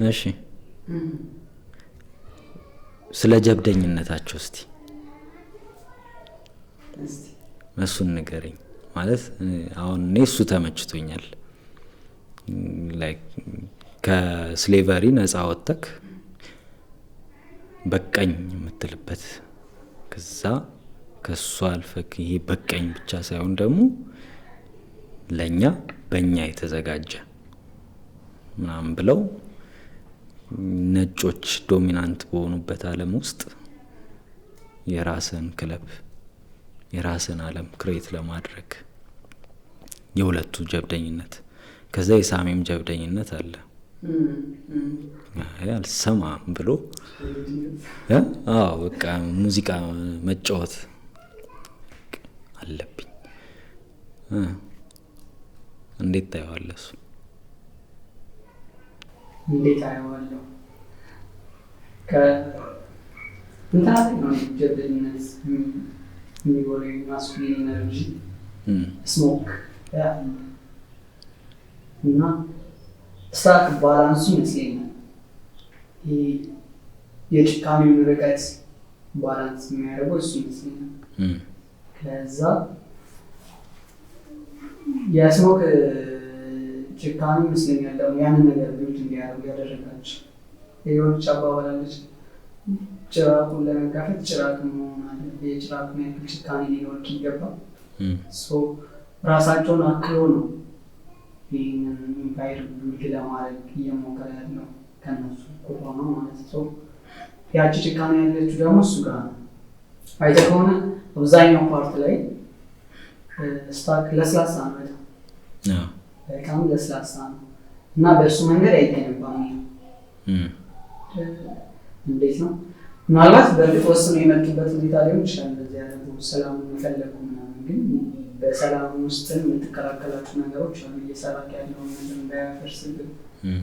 እሺ ስለ ጀብደኝነታቸው እስቲ እሱን ንገረኝ። ማለት አሁን እኔ እሱ ተመችቶኛል። ላይክ ከስሌቨሪ ነፃ ወጥተክ በቀኝ የምትልበት ከዛ ከሱ አልፈክ ይሄ በቀኝ ብቻ ሳይሆን ደግሞ ለኛ በእኛ የተዘጋጀ ምናምን ብለው ነጮች ዶሚናንት በሆኑበት ዓለም ውስጥ የራስን ክለብ የራስን ዓለም ክሬት ለማድረግ የሁለቱ ጀብደኝነት። ከዛ የሳሚም ጀብደኝነት አለ። አልሰማም ብሎ በቃ ሙዚቃ መጫወት አለብኝ። እንዴት ታየዋለህ እሱ? እንዴት አየዋለሁ? ከእንታት ነው ጀብደኝነት የሚወረኝ ማስኩሊን ኤነርጂ ስሞክ እና ስታክ ባላንሱ ይመስለኛል። የጭካኔውን ርቀት ባላንስ የሚያደርገው እሱ ይመስለኛል። ከዛ የስሞክ ጭካኔ ይመስለኛል ደግሞ ያንን ነገር ቢውልድ እንዲያደርጉ ያደረጋቸው። የሆነች አባባላለች፣ ጭራቁን ለመጋፈጥ ጭራቅ መሆን አለበት፣ የጭራቁን ያክል ጭካኔ ሊኖር ይገባል። ራሳቸውን አክሎ ነው ይህንን ኢምፓየር ቢውልድ ለማድረግ እየሞከረ ያለው ከነሱ ሆኖ ማለት ነው። ያቺ ጭካኔ ያለችው ደግሞ እሱ ጋር ነው። አይተህ ከሆነ አብዛኛው ፓርት ላይ ስታክ ለስላሳ ነው፣ በጣም ለስላሳ ነው እና በእሱ መንገድ አይገነባም። እንዴት ነው ምናልባት በእርግጥ ወስነው የመጡበት ሁኔታ ሊሆን ይችላል። በዚህ ያለ ሰላም መፈለጉ ምናምን፣ ግን በሰላም ውስጥ የምትከላከላቸው ነገሮች አሉ። እየሰራክ ያለውን ነገር እንዳያፈርስብህ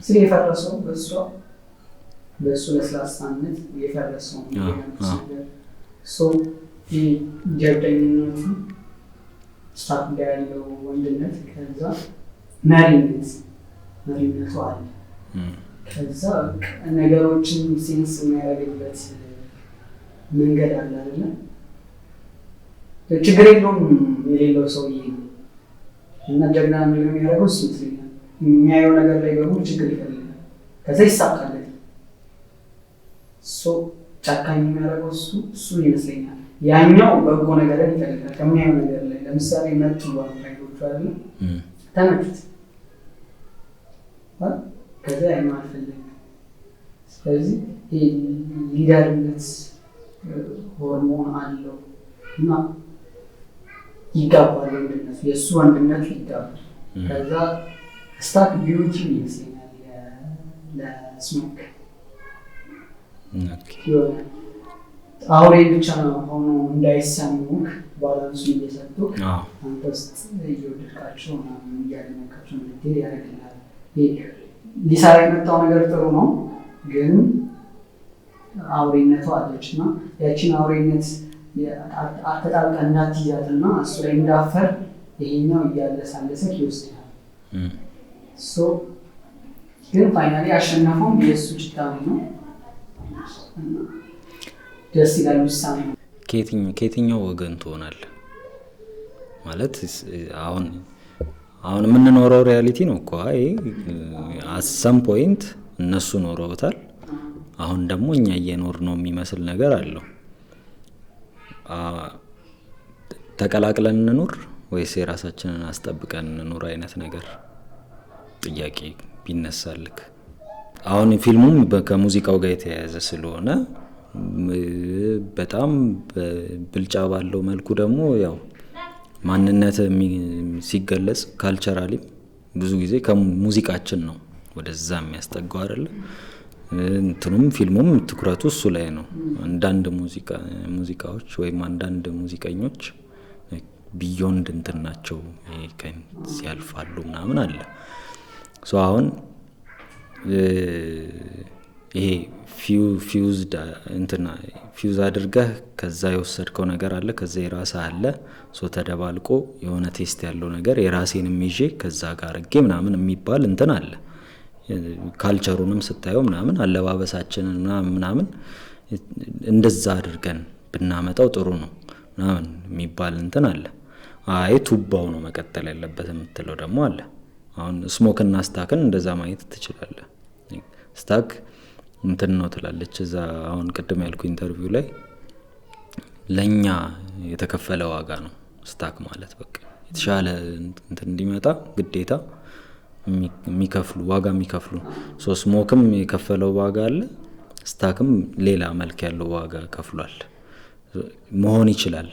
ስለ የፈረሰው በእሱ ለስላሳነት የፈረሰው ጀብደኝነቱ ስታክ ጋር ያለው ወንድነት፣ ከዛ መሪነቱ አለ። ከዛ ነገሮችን ሴንስ የሚያደርግበት መንገድ አለ አይደለ? ችግር የለውም የሌለው ሰውዬ ነው እና ጀግና የሚያደርገው እሱ ይመስለኛል። የሚያየው ነገር ላይ በሙሉ ችግር ይፈልጋል፣ ከዛ ይሳካለት። ጨካኝ የሚያደርገው እሱ ይመስለኛል። ያኛው በጎ ነገርን ይፈልጋል ከሚያየው ነገር ላይ። ለምሳሌ መጡ ባይቶቹ አለ ተመቹት፣ ከዛ ያኛው አልፈለግም። ስለዚህ ሊደርነት ሆርሞን አለው እና ይጋባል ወንድነቱ፣ የእሱ ወንድነቱ ይጋባል። ከዛ ስታክ ቢዩቲ ይመስለኛል ለስሞክ የሆነ አውሬ ብቻ ነው ሆኖ እንዳይሰሙክ ባላንሱ እየሰጡ አንተ ውስጥ እየወደድካቸው እያደነካቸው እንድትሄድ ያደርግልሃል። ሊሰራ የመጣው ነገር ጥሩ ነው፣ ግን አውሬነቱ አለች እና ያችን አውሬነት አተጣልቃ እንዳትይዛትና እሱ ላይ እንዳፈር ይሄኛው እያለሳለሰክ ይወስዳል። ግን ፋይናሊ አሸነፈውም የእሱ ጭካኔ ነው። ደስ ይላል ውሳኔ። ከየትኛው ወገን ትሆናለህ? ማለት አሁን የምንኖረው ሪያሊቲ ነው እኮ አሰም ፖይንት እነሱ ኖረውታል። አሁን ደግሞ እኛ እየኖር ነው የሚመስል ነገር አለው። ተቀላቅለን እንኑር ወይስ የራሳችንን አስጠብቀን እንኑር አይነት ነገር ጥያቄ ቢነሳልክ። አሁን ፊልሙም ከሙዚቃው ጋር የተያያዘ ስለሆነ በጣም ብልጫ ባለው መልኩ ደግሞ ያው ማንነት ሲገለጽ ካልቸራሊ ብዙ ጊዜ ከሙዚቃችን ነው ወደዛ የሚያስጠጋው አይደለ? እንትኑም ፊልሙም ትኩረቱ እሱ ላይ ነው። አንዳንድ ሙዚቃዎች ወይም አንዳንድ ሙዚቀኞች ቢዮንድ እንትን ናቸው ሲያልፋሉ ምናምን አለ። አሁን ይሄ ፊውዝ አድርገህ ከዛ የወሰድከው ነገር አለ፣ ከዛ የራስህ አለ። ተደባልቆ የሆነ ቴስት ያለው ነገር የራሴንም ይዤ ከዛ ጋር አድርጌ ምናምን የሚባል እንትን አለ። ካልቸሩንም ስታየው ምናምን አለባበሳችንን ምናምን እንደዛ አድርገን ብናመጣው ጥሩ ነው ምናምን የሚባል እንትን አለ። አይ ቱባው ነው መቀጠል ያለበት የምትለው ደግሞ አለ። አሁን ስሞክ እና ስታክን እንደዛ ማየት ትችላለህ። ስታክ እንትን ነው ትላለች እዛ አሁን ቅድም ያልኩ ኢንተርቪው ላይ ለኛ የተከፈለ ዋጋ ነው ስታክ ማለት በቃ የተሻለ እንትን እንዲመጣ ግዴታ የሚከፍሉ ዋጋ የሚከፍሉ ስሞክም የከፈለው ዋጋ አለ፣ ስታክም ሌላ መልክ ያለው ዋጋ ከፍሏል መሆን ይችላል።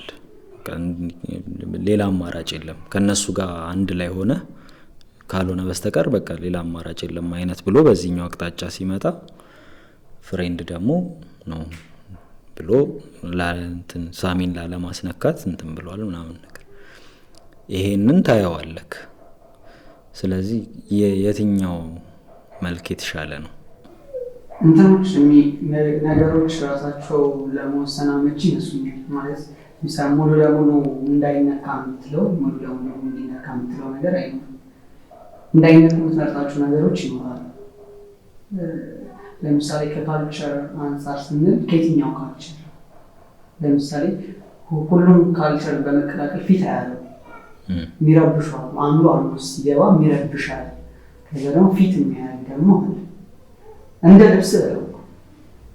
ሌላ አማራጭ የለም ከነሱ ጋር አንድ ላይ ሆነ ካልሆነ በስተቀር በቃ ሌላ አማራጭ የለም አይነት ብሎ በዚህኛው አቅጣጫ ሲመጣ ፍሬንድ ደግሞ ነው ብሎ ሳሚን ላለማስነካት እንትን ብሏል ምናምን ነገር ይሄንን ታየዋለክ። ስለዚህ የትኛው መልክ የተሻለ ነው? እንትኖች ነገሮች ራሳቸው ለመወሰን አመቺ ይመስሉኛል። ማለት ምሳሌ ሙሉ ለሙሉ እንዳይነካ የምትለው ሙሉ ለሙሉ እንዲነካ የምትለው ነገር አይኖርም። እንዳይነኩ የምትመርጣቸው ነገሮች ይኖራሉ። ለምሳሌ ከካልቸር አንጻር ስንል ከየትኛው ካልቸር ለምሳሌ ሁሉም ካልቸር በመቀላቀል ፊት አያለው የሚረብሻል። አንዱ ሲገባ የሚረብሻል። ከዛ ደግሞ ፊት የሚያደርግ ደግሞ አለ። እንደ ልብስ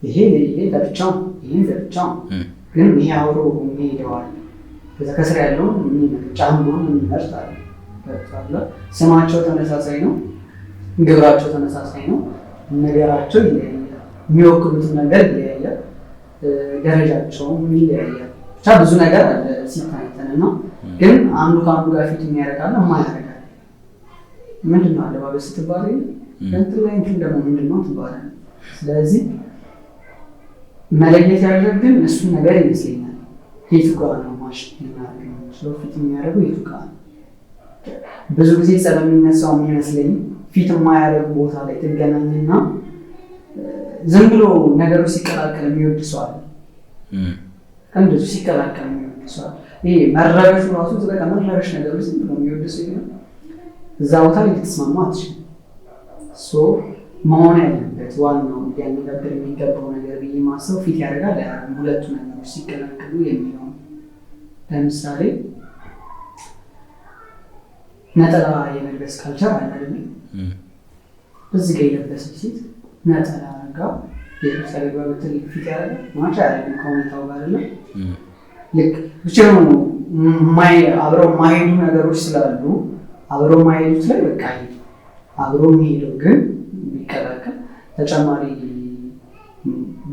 ይሄ ለብቻው ይሄ ለብቻው ግን ይሄ አብሮ የሚሄደዋል። ከዛ ከስር ያለው ጫማውን እንመርጣለን። ስማቸው ተመሳሳይ ነው፣ ግብራቸው ተመሳሳይ ነው፣ ነገራቸው ይለያያል፣ የሚወክሉትን ነገር ይለያያል፣ ደረጃቸውም ይለያያል። ብቻ ብዙ ነገር አለ ሲታይተን ነው። ግን አንዱ ከአንዱ ጋር ፊት የሚያደርጋለ የማያደርጋል። ምንድነው አለባበስ ስትባል እንትን ላይ እንትን ደግሞ ምንድነው ትባላል። ስለዚህ መለየት ያለብን እሱን ነገር ይመስለኛል። የቱ ጋር ነው ማሽን የሚያደርገው ፊት የሚያደርገው የቱ ጋር ነው? ብዙ ጊዜ ጸብ የሚነሳው የሚመስለኝ ፊት የማያደርግ ቦታ ላይ ትገናኝና ዝም ብሎ ነገሩ ሲቀላቀል የሚወድ ሰው አለ። እንደሱ ሲቀላቀል የሚወድ ሰው አለ። ይሄ መረበሹ ራሱ በቃ መረበሽ ነገሩ ዝም ብሎ የሚወድ ሰው ይሆናል። እዛ ቦታ ላይ ልትስማማ አትችልም። መሆን ያለበት ዋናው ሊያነጋገር የሚገባው ነገር ብዬ ማሰብ ፊት ያደርጋል አያደርግም ሁለቱ ነገሮች ሲቀላቀሉ የሚለው። ለምሳሌ ነጠላ የመልበስ ካልቸር አለ አይደል? እዚህ ጋር የለበሰች ሴት ነጠላ አድርጋ የለብሳሌ በብትል ፊት ያደርጋል ማቻ ያደርግም ከሁኔታው ጋር አለ። ልክ ብቻ አብረው ማሄዱ ነገሮች ስላሉ አብረው ማሄዱት ላይ በቃ አብሮ የሚሄደው ግን ቢቀላቀል ተጨማሪ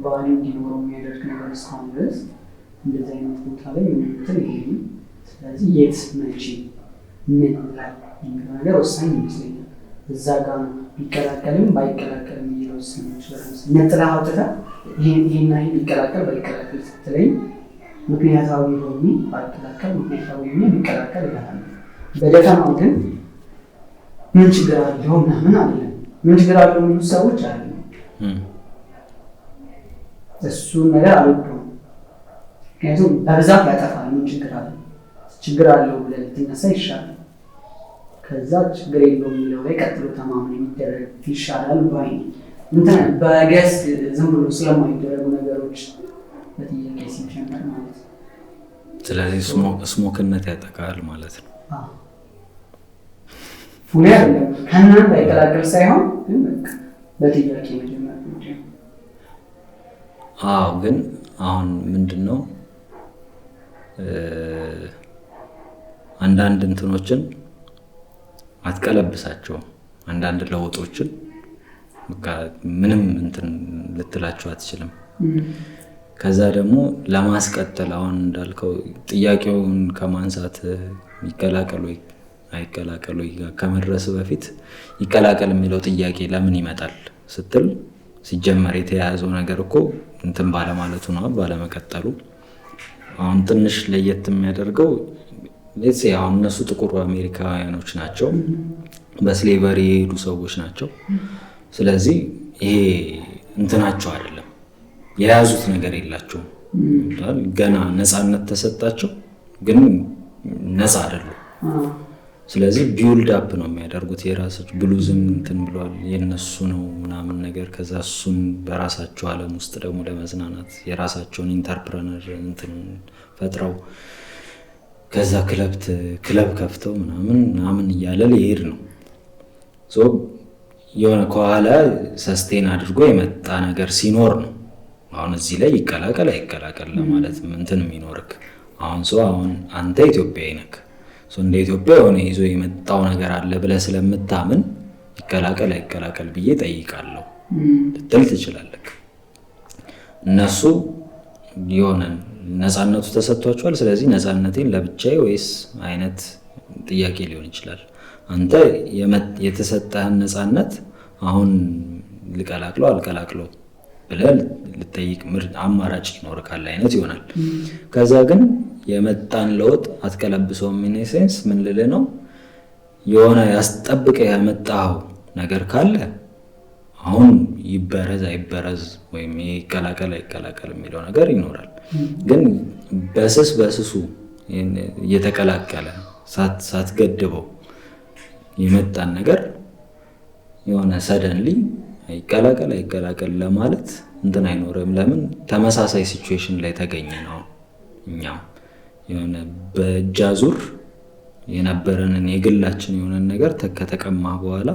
ባህሪ እንዲኖረው የሚያደርግ ነገር እስካሁን ድረስ እንደዚህ አይነት ቦታ ላይ ምንምትል ይሄ። ስለዚህ የት መቼ ምን ላይ የሚለው ነገር ወሳኝ ይመስለኛል። እዛ ጋር ቢቀላቀልም ባይቀላቀልም እየወሰኑ ይችላል። ነጥላ አውጥታ ይሄና ይሄ ቢቀላቀል ባይቀላቀል ስትለኝ ምክንያታዊ ሆኜ ባይቀላቀል ምክንያታዊ ሆኜ ቢቀላቀል ይላል። በደፈናው ግን ምን ችግር አለው ምናምን አለ። ምን ችግር አለው የሚሉ ሰዎች አሉ። እሱን ነገር አልወደውም። ምክንያቱም በብዛት ያጠፋል። ምን ችግር አለው? ችግር አለው ብለህ ልትነሳ ይሻላል። ከዛ ችግር የለውም የሚለው ላይ ቀጥሎ ተማምኖ የሚደረግ ይሻላል ባይ እንትን በገስ ዝም ብሎ ስለማይደረጉ ነገሮች በጥያቄ ሲጀመር ማለት ነው። ስለዚህ ስሞክነት ያጠቃል ማለት ነው። ፉሊ አይደለም ከናን ባይቀላቀል ሳይሆን ግን በጥያቄ መጀመር ነው። ግን አሁን ምንድነው አንዳንድ እንትኖችን አትቀለብሳቸው፣ አንዳንድ ለውጦችን በቃ ምንም እንትን ልትላቸው አትችልም። ከዛ ደግሞ ለማስቀጠል አሁን እንዳልከው ጥያቄውን ከማንሳት ይቀላቀል ወይ አይቀላቀል ወይ ከመድረስ በፊት ይቀላቀል የሚለው ጥያቄ ለምን ይመጣል ስትል ሲጀመር የተያያዘው ነገር እኮ እንትን ባለማለቱ ነው፣ ባለመቀጠሉ። አሁን ትንሽ ለየት የሚያደርገው አሁን እነሱ ጥቁር አሜሪካውያኖች ናቸው፣ በስሌቨሪ የሄዱ ሰዎች ናቸው። ስለዚህ ይሄ እንትናቸው አይደለም፣ የያዙት ነገር የላቸውም። ገና ነፃነት ተሰጣቸው፣ ግን ነፃ አይደሉም። ስለዚህ ቢውልድ አፕ ነው የሚያደርጉት። የራሳቸው ብሉዝም እንትን ብለዋል የነሱ ነው ምናምን ነገር። ከዛ እሱን በራሳቸው ዓለም ውስጥ ደግሞ ለመዝናናት የራሳቸውን ኢንተርፕረነር እንትን ፈጥረው ከዛ ክለብ ከፍተው ምናምን እያለ ሊሄድ ነው። የሆነ ከኋላ ሰስቴን አድርጎ የመጣ ነገር ሲኖር ነው አሁን እዚህ ላይ ይቀላቀል አይቀላቀል ለማለት እንትን የሚኖርክ። አሁን አንተ ኢትዮጵያዊ ነክ እንደ ኢትዮጵያ የሆነ ይዞ የመጣው ነገር አለ ብለህ ስለምታምን ይቀላቀል አይቀላቀል ብዬ ጠይቃለሁ ልትል ትችላለህ። እነሱ የሆነ ነፃነቱ ተሰጥቷቸዋል። ስለዚህ ነፃነቴን ለብቻዬ ወይስ አይነት ጥያቄ ሊሆን ይችላል። አንተ የተሰጠህን ነፃነት አሁን ልቀላቅለው አልቀላቅለው ብለህ ልጠይቅ አማራጭ ይኖርካል አይነት ይሆናል። ከዛ ግን የመጣን ለውጥ አትቀለብሰው ሴንስ ምን ልልህ ነው የሆነ ያስጠብቀህ ያመጣው ነገር ካለ አሁን ይበረዝ አይበረዝ ወይም ይቀላቀል አይቀላቀል የሚለው ነገር ይኖራል። ግን በስሱ እየተቀላቀለ ሳትገድበው የመጣን ነገር የሆነ ሰደንሊ ይቀላቀል አይቀላቀል ለማለት እንትን አይኖርም። ለምን ተመሳሳይ ሲቹዌሽን ላይ ተገኘ ነው። እኛም የሆነ በእጅ አዙር የነበረንን የግላችን የሆነን ነገር ከተቀማህ በኋላ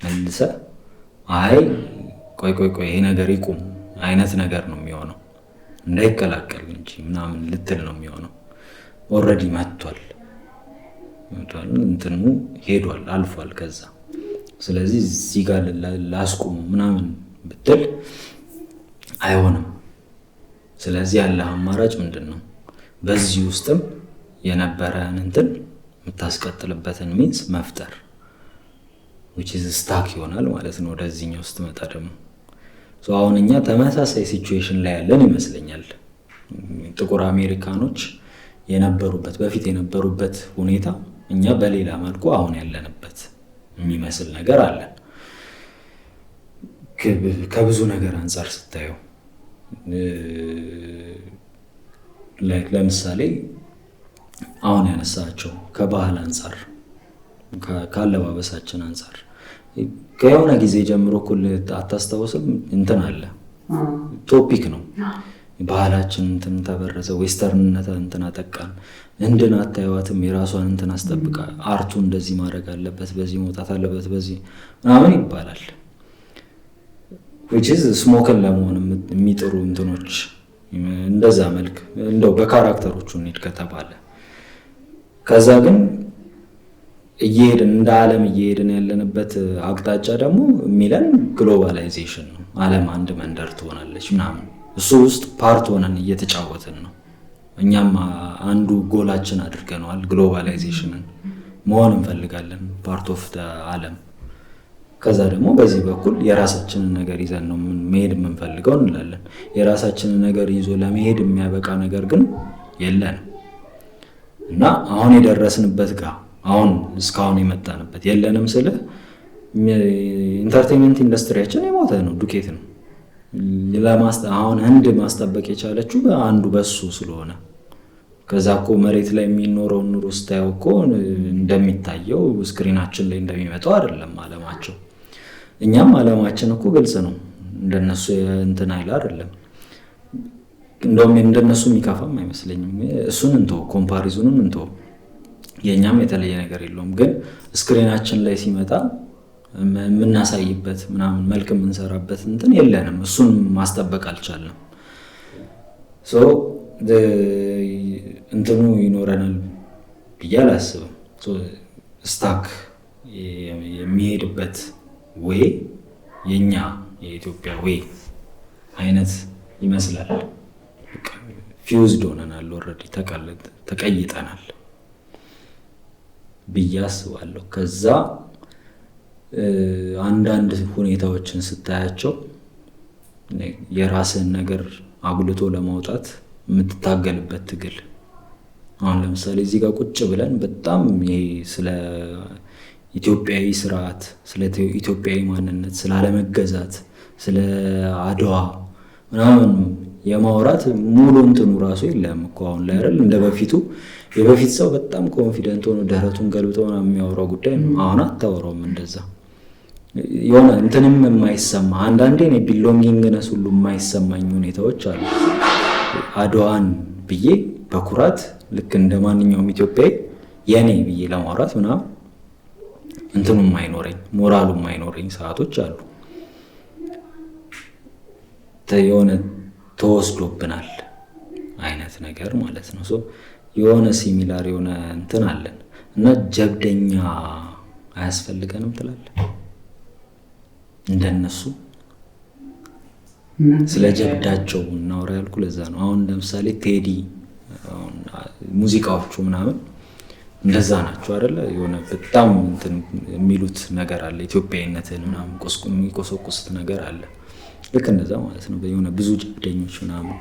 መልሰ አይ ቆይ ይሄ ነገር ይቁም አይነት ነገር ነው የሚሆነው። እንዳይቀላቀል እንጂ ምናምን ልትል ነው የሚሆነው። ኦልሬዲ መጥቷል እንትኑ ሄዷል አልፏል ከዛ። ስለዚህ እዚህ ጋር ላስቁሙ ምናምን ብትል አይሆንም። ስለዚህ ያለ አማራጭ ምንድን ነው? በዚህ ውስጥም የነበረን እንትን የምታስቀጥልበትን ሚንስ መፍጠር which is ስታክ ይሆናል ማለት ነው። ወደዚህኛው ውስጥ መጣ ደግሞ አሁን እኛ ተመሳሳይ ሲቹዌሽን ላይ ያለን ይመስለኛል። ጥቁር አሜሪካኖች በፊት የነበሩበት ሁኔታ እኛ በሌላ መልኩ አሁን ያለንበት የሚመስል ነገር አለ። ከብዙ ነገር አንጻር ስታየው ለምሳሌ አሁን ያነሳቸው ከባህል አንጻር ካለባበሳችን አንጻር ከየሆነ ጊዜ ጀምሮ እኩል አታስታውስም? እንትን አለ ቶፒክ ነው ባህላችን እንትን ተበረዘ፣ ዌስተርንነት እንትን አጠቃን። ህንድን አታዩዋትም? የራሷን እንትን አስጠብቃ አርቱ እንደዚህ ማድረግ አለበት፣ በዚህ መውጣት አለበት፣ በዚህ ምናምን ይባላል። which is ስሞክን ለመሆን የሚጥሩ እንትኖች እንደዛ መልክ እንደው በካራክተሮቹ እንሂድ ከተባለ ከዛ ግን እየሄድን እንደ ዓለም እየሄድን ያለንበት አቅጣጫ ደግሞ የሚለን ግሎባላይዜሽን ነው። ዓለም አንድ መንደር ትሆናለች ምናምን እሱ ውስጥ ፓርት ሆነን እየተጫወትን ነው። እኛም አንዱ ጎላችን አድርገነዋል። ግሎባላይዜሽንን መሆን እንፈልጋለን ፓርት ኦፍ ዓለም። ከዛ ደግሞ በዚህ በኩል የራሳችንን ነገር ይዘን ነው መሄድ የምንፈልገው እንላለን። የራሳችንን ነገር ይዞ ለመሄድ የሚያበቃ ነገር ግን የለንም እና አሁን የደረስንበት ጋር አሁን እስካሁን የመጣንበት የለንም ስለ ኢንተርቴይንመንት ኢንዱስትሪያችን የሞተ ነው፣ ዱቄት ነው። አሁን ህንድ ማስጠበቅ የቻለችው አንዱ በሱ ስለሆነ ከዛ እኮ መሬት ላይ የሚኖረውን ኑሮ ስታየው እኮ እንደሚታየው ስክሪናችን ላይ እንደሚመጣው አይደለም ዓለማቸው። እኛም ዓለማችን እኮ ግልጽ ነው፣ እንደነሱ እንትን አይል አይደለም። እንደውም እንደነሱ የሚከፋም አይመስለኝም። እሱን እንተው፣ ኮምፓሪዙንም እንተው፣ የኛም የተለየ ነገር የለውም። ግን ስክሪናችን ላይ ሲመጣ የምናሳይበት ምናምን መልክ የምንሰራበት እንትን የለንም። እሱን ማስጠበቅ አልቻለም። እንትኑ ይኖረናል ብዬ አላስብም። ስታክ የሚሄድበት ወይ የኛ የኢትዮጵያ ወይ አይነት ይመስላል። ፊውዝድ ሆነናል፣ ኦልሬዲ ተቀይጠናል ብዬ አስባለሁ። ከዛ አንዳንድ ሁኔታዎችን ስታያቸው የራስን ነገር አጉልቶ ለማውጣት የምትታገልበት ትግል። አሁን ለምሳሌ እዚህ ጋር ቁጭ ብለን በጣም ይሄ ስለ ኢትዮጵያዊ ስርዓት፣ ስለ ኢትዮጵያዊ ማንነት፣ ስለ አለመገዛት፣ ስለ አድዋ ምናምን የማውራት ሙሉ እንትኑ ራሱ የለም እኮ አሁን ላይ አይደል? እንደ በፊቱ የበፊት ሰው በጣም ኮንፊደንት ሆኖ ደረቱን ገልብጦ የሚያወራው ጉዳይ ነው። አሁን አታወራውም እንደዛ። የሆነ እንትንም የማይሰማ አንዳንዴ እኔ ቢሎንጊንግነስ ሁሉ የማይሰማኝ ሁኔታዎች አሉ። አድዋን ብዬ በኩራት ልክ እንደ ማንኛውም ኢትዮጵያዊ የኔ ብዬ ለማውራት ምናምን እንትኑም አይኖረኝ ሞራሉም አይኖረኝ ሰዓቶች አሉ። የሆነ ተወስዶብናል አይነት ነገር ማለት ነው። የሆነ ሲሚላር የሆነ እንትን አለን እና ጀብደኛ አያስፈልገንም ትላለህ? እንደነሱ ስለ ጀብዳቸው እናውራ ያልኩ ለዛ ነው። አሁን ለምሳሌ ቴዲ ሙዚቃዎቹ ምናምን እንደዛ ናቸው አይደለ? የሆነ በጣም እንትን የሚሉት ነገር አለ፣ ኢትዮጵያዊነትን ምናምን የሚቆሰቁስት ነገር አለ። ልክ እንደዛ ማለት ነው። የሆነ ብዙ ጀብደኞች ምናምን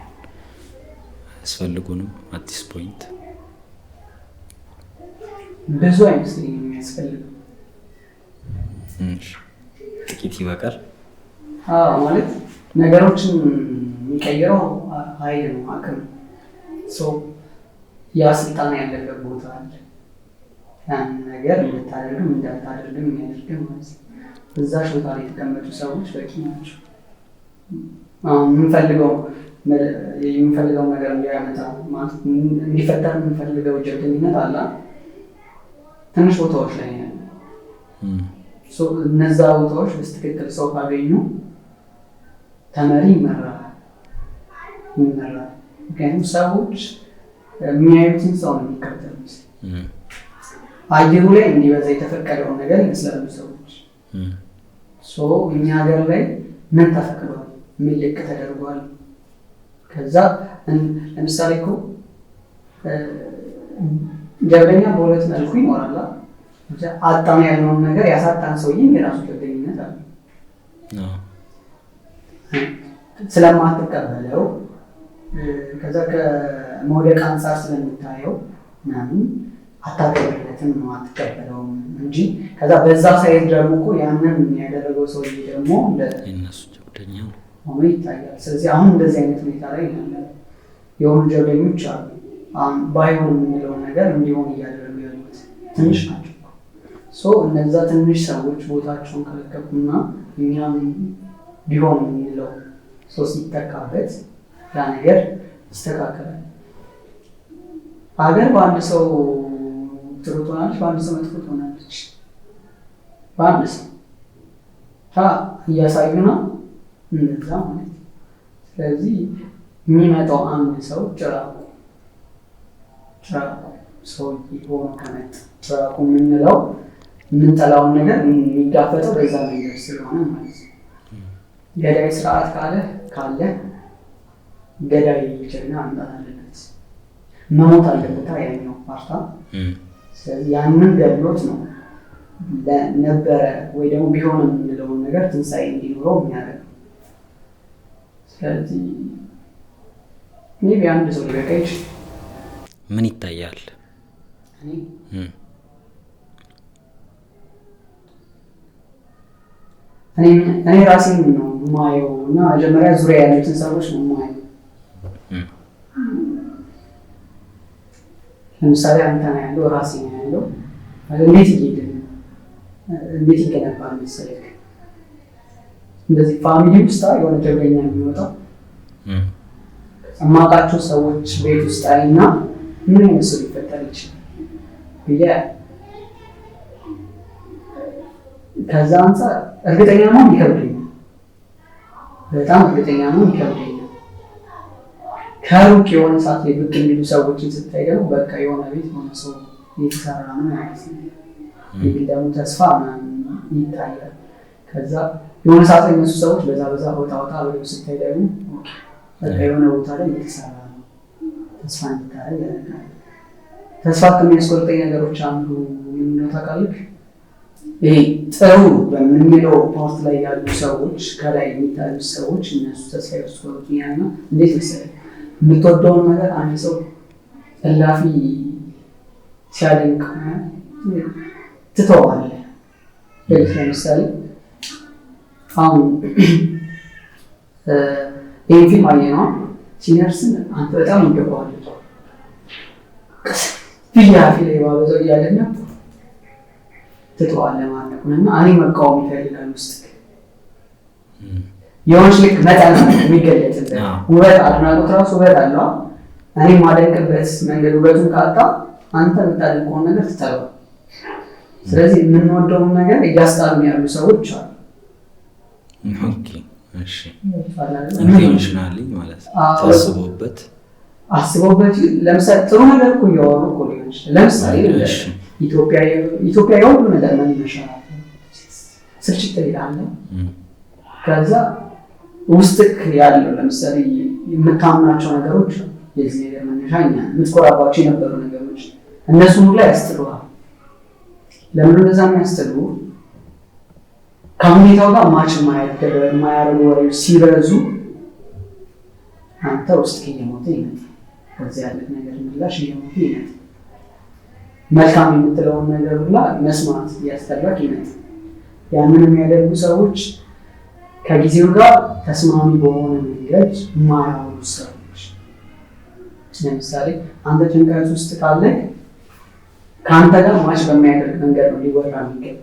አያስፈልጉንም። አዲስ ፖይንት ብዙ አይመስለኝም የሚያስፈልገው፣ ጥቂት ይበቃል። ማለት ነገሮችን የሚቀይረው ኃይል ነው፣ አቅም ነው። ያ ስልጣን ያለበት ቦታ አለ። ያን ነገር እንድታደርግም እንዳታደርግም የሚያደርግም ማለት ነው። በዛች ቦታ ላይ የተቀመጡ ሰዎች በቂ ናቸው። የምንፈልገው ነገር እንዲያመጣ ማለት እንዲፈጠር የምንፈልገው ጀብደኝነት አለ ትንሽ ቦታዎች ላይ ያለ። እነዛ ቦታዎች በትክክል ሰው ካገኙ ተመሪ ይመራል። ምክንያቱም ሰዎች የሚያዩትን ሰው ነው የሚከተሉት። አየሩ ላይ እንዲበዛ የተፈቀደውን ነገር ይመስላሉ ሰዎች። እኛ ሀገር ላይ ምን ተፈቅዷል? ምን ልክ ተደርጓል? ከዛ ለምሳሌ እኮ ጀብደኛ በሁለት መልኩ ይኖራል። አጣን ያልነውን ነገር ያሳጣን ሰውዬም የራሱ ጀብደኝነት አለ። ስለማትቀበለው ከዛ ከመውደቅ አንጻር ስለምታየው ምናምን አታቀበለትም ነው አትቀበለውም እንጂ ከዛ በዛ ሳይድ ደግሞ እኮ ያንን ያደረገው ሰውዬ ደግሞ የእነሱ ጀብደኛ ሆኖ ይታያል። ስለዚህ አሁን እንደዚህ አይነት ሁኔታ ላይ የሆኑ ጀብደኞች አሉ። ባይሆን የምንለውን ነገር እንዲሆን እያደረጉ ያሉት ትንሽ ናቸው። እነዛ ትንሽ ሰዎች ቦታቸውን ከለቀቁና እኛም ቢሆን የምንለው ሰው ሲተካበት ያ ነገር ይስተካከላል። ሀገር በአንድ ሰው ጥሩ ትሆናለች፣ በአንድ ሰው መጥፎ ትሆናለች። በአንድ ሰው እያሳዩና እንደዛ ማለት ነው። ስለዚህ የሚመጣው አንድ ሰው ጭራቁ ሰው ሆኖ ከመጣ ጭራቁ የምንለው የምንጠላውን ነገር የሚጋፈጠው በዛ ነገር ስለሆነ ማለት ነው። ገዳይ ስርዓት ካለ ገዳይ ጀግና መምጣት አለበት፣ መሞት አለበት ያኛው ፓርታ። ስለዚህ ያንን ገድሎት ነው ነበረ ወይ ደግሞ ቢሆን የምንለውን ነገር ትንሣኤ እንዲኖረው የሚያደርግ። ስለዚህ ሜቢ አንድ ሰው ሊበቃ ይችላል። ምን ይታያል? እኔ ራሴን ነው የማየው እና መጀመሪያ ዙሪያ ያሉትን ሰዎች ነው የማየው። ለምሳሌ አንተ ነው ያለው፣ ራሴ ነው ያለው። እንዴት ይገነባል መሰለህ? እንደዚህ ፋሚሊ ውስጥ የሆነ ጀብደኛ የሚወጣው የማውቃቸው ሰዎች ቤት ውስጥ አይና ምን አይነት ሰው ሊፈጠር ይችላል ብዬ ከዛ አንፃር እርግጠኛ መሆን ይከብደኛል። በጣም እርግጠኛ መሆን ይከብደኛል። ከሩቅ የሆነ ሰዓት ላይ ብቅ የሚሉ ሰዎችን ስታይ ደግሞ በቃ የሆነ ቤት የሆነ ሰው እየተሰራ ነው ማለት ነው። ይህ ደግሞ ተስፋ ይታያል። ከዛ የሆነ ሰዓት ላይ እነሱ ሰዎች በዛ ወጣ ብለው ስታይ ደግሞ በቃ የሆነ ቦታ ላይ እየተሰራ ነው፣ ተስፋ እንድታደርግ ያደርጋል። ተስፋ ከሚያስቆርጠኝ ነገሮች አንዱ ምንድነው ታውቃለህ? ይሄ ጥሩ በምንለው ፓርት ላይ ያሉ ሰዎች፣ ከላይ የሚታዩት ሰዎች እነሱ ተስፋ ያስቆርጡኛል። እና እንዴት መሰለህ የምትወደውን ነገር አንድ ሰው እላፊ ሲያደንቅ ትተዋለህ። ለምሳሌ አሁን ይህን ፊልም አየነው። ሲነርስን አንተ በጣም እንደቋለች ፊያፊ ላይ ባበዛው እያለና ትተዋለህ ማለት ነው። እና እኔ መቃወም ይፈልጋል ውስጥ የሆነች ልክ መጠን የሚገለጽበት ውበት አድናቆት ራሱ ውበት አለው። እኔ የማደንቅበት መንገድ ውበቱን ካጣ አንተ የምታደንቀውን ነገር ትጠላዋለህ። ስለዚህ የምንወደውን ነገር እያስጣሉ ያሉ ሰዎች አሉ። ኦኬ እሺ ኢንቴንሽናሊ ማለት ታስቦበት አስቦበት ለምሳሌ ጥሩ ነገር እኮ እያወሩ እኮ ሊሆን ይችላል። ለምሳሌ ኢትዮጵያ የሁሉ ነገር መነሻ ስርጭት ትሄዳለህ። ከዛ ውስጥክ ያለው ለምሳሌ የምታምናቸው ነገሮች የዚህ ነገር መነሻ እኛ የምትኮራባቸው የነበሩ ነገሮች እነሱን ሁላ ያስጥሉሃል። ለምን እንደዛ የሚያስጥሉ ከሁኔታው ጋር ማች የማያደርጉ ወሬዎች ሲበዙ አንተ ውስጥ እየሞተ ይመጣል። ከዚያ ያለ ነገር ምላሽ እየሞተ ይመጣል። መልካም የምትለውን ነገር ሁላ መስማት እያስጠላክ ይመጣል። ያንን የሚያደርጉ ሰዎች ከጊዜው ጋር ተስማሚ በሆነ መንገድ የማያወሩ ሰዎች። ለምሳሌ አንተ ጭንቀት ውስጥ ካለ ከአንተ ጋር ማች በሚያደርግ መንገድ ነው ሊወራ የሚገባ።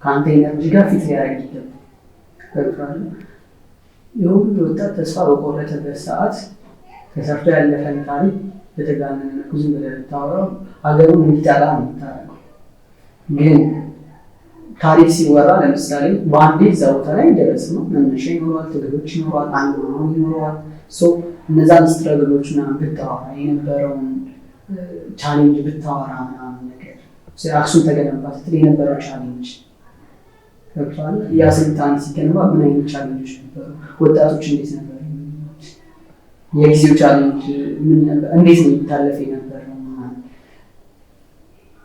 ከአንተ ኤነርጂ ጋር ፊት ሊያደርግ ይገባል። የሁሉ ወጣት ተስፋ በቆረጠበት ሰዓት ተሰርቶ ያለፈን ታሪክ በተጋነነ መልኩ ዝም ብለህ ብታወራው ሀገሩን እንዲጠላ ነው የምታደርገው። ግን ታሪክ ሲወራ ለምሳሌ በአንዴ እዛ ቦታ ላይ ደረስ ነው መነሻ ይኖረዋል፣ ትግሎች ይኖረዋል፣ አኗኗር ይኖረዋል። እነዛን ስትረግሎች ምናምን ብታወራ የነበረውን ቻሌንጅ ብታወራ ምናምን ነገር አክሱም ተገነባ ስትል የነበረው ቻሌንጅ ገብቶሃል። ያ ስልጣን ሲገነባ ምን አይነት ቻሌንጆች ነበሩ? ወጣቶች እንዴት ነበር? የጊዜው ቻሌንጅ ምን ነበር? እንዴት ነው ይታለፍ የነበረው?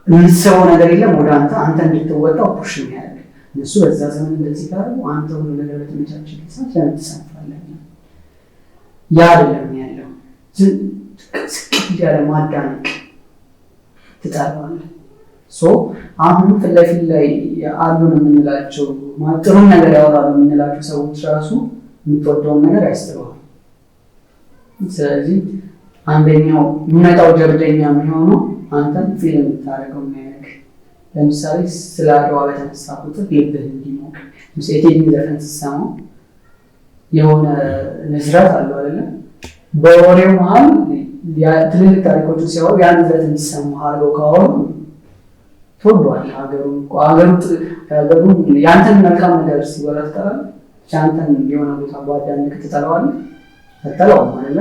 የምትሰራው ነገር የለም ወደ አንተ እንድትወጣው ፑሽ የሚያደርግ እነሱ በዛ ዘመን እንደዚህ ካሉ አንተ ሁሉ ነገር በተመቻቸ ሰዓት ለምን ትሰንፋለህ? ያ አይደለም ያለው። ስቅት ያለ ማዳነቅ ትጠራዋለህ። አሁን ፊት ለፊት ላይ አሉን የምንላቸው ጥሩ ነገር ያወራሉ የምንላቸው ሰዎች ራሱ የምትወደውን ነገር ያስጥለዋል። ስለዚህ አንደኛው የሚመጣው ጀብደኛ የሚሆነው አንተን ፊልም የምታደርገው የሚያደርግ ለምሳሌ ስለ አድዋ በተነሳ ቁጥር ልብህ እንዲሞቅ የቴዲን ዘፈን ስትሰማው የሆነ ንዝረት አለው አይደለም። በወሬው መሀል ትልልቅ ታሪኮቹ ሲያወሩ ያን ንዝረት እንዲሰማ አድርገው ካወሩ ትወደዋለህ። ሀገሩን የአንተን መልካም ነገር ሲወራ ትጠላለህ። አንተን የሆነ ቦታ ጓዳንክ ትጠለዋለህ። ተጠላውም አይደለ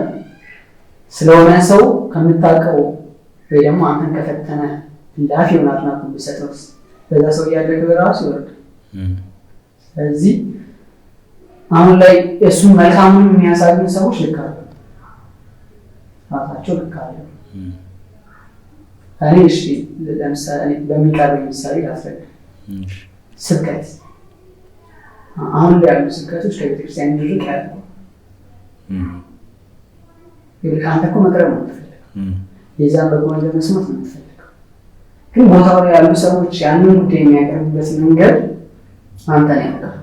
ስለሆነ ሰው ከምታውቀው ወይ ደግሞ አንተን ከፈተነ ላፊ የሆነ አድናቆት ብትሰጠው በዛ ሰው እያደረገ በራሱ ይወርድ። ስለዚህ አሁን ላይ እሱን መልካሙን የሚያሳዩ ሰዎች ልክ አሉ፣ ራሳቸው ልክ አሉ። እኔ እሺ ለምሳሌ በሚቀርብ ምሳሌ ላስረዳ። ስብከት አሁን ላይ ያሉ ስብከቶች ከቤተክርስቲያን ድርቅ ያሉ አንተ እኮ መቅረብ ነው የምትፈልገው፣ የዛን በጎ ነገር መስማት ነው የምትፈልገው። ግን ቦታው ላይ ያሉ ሰዎች ያንን ጉዳይ የሚያቀርቡበት መንገድ አንተን ያውቃል።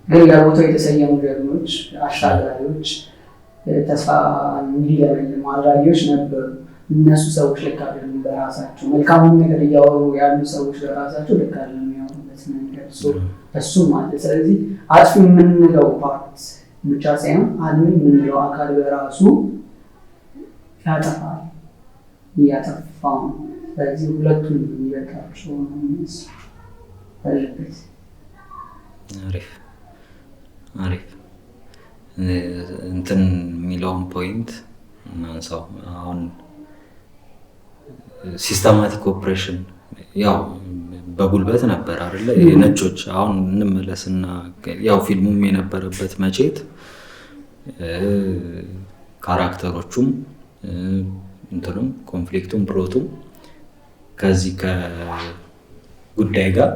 ግን ለቦታው የተሰየሙ ጀግኖች፣ አሻጋሪዎች፣ ተስፋ እንዲለመልሙ አድራጊዎች ነበሩ። እነሱ ሰዎች ልክ አይደሉም በራሳቸው። መልካሙን ነገር እያወሩ ያሉ ሰዎች በራሳቸው ልክ አይደሉም የሚያወሩበት መንገድ እሱም አለ። ስለዚህ አጥፊ የምንለው ፓርት ብቻ ሳይሆን አልሚ የምንለው አካል በራሱ ያጠፋል፣ እያጠፋው። ስለዚህ ሁለቱም የሚበቃቸው ነው ያለበት። አሪፍ እንትን የሚለውን ፖይንት እናንሳው። አሁን ሲስተማቲክ ኦፕሬሽን ያው በጉልበት ነበር አይደለ? የነጮች አሁን እንመለስና ያው ፊልሙም የነበረበት መቼት ካራክተሮቹም እንትኑም ኮንፍሊክቱም ፕሎቱም ከዚህ ከጉዳይ ጋር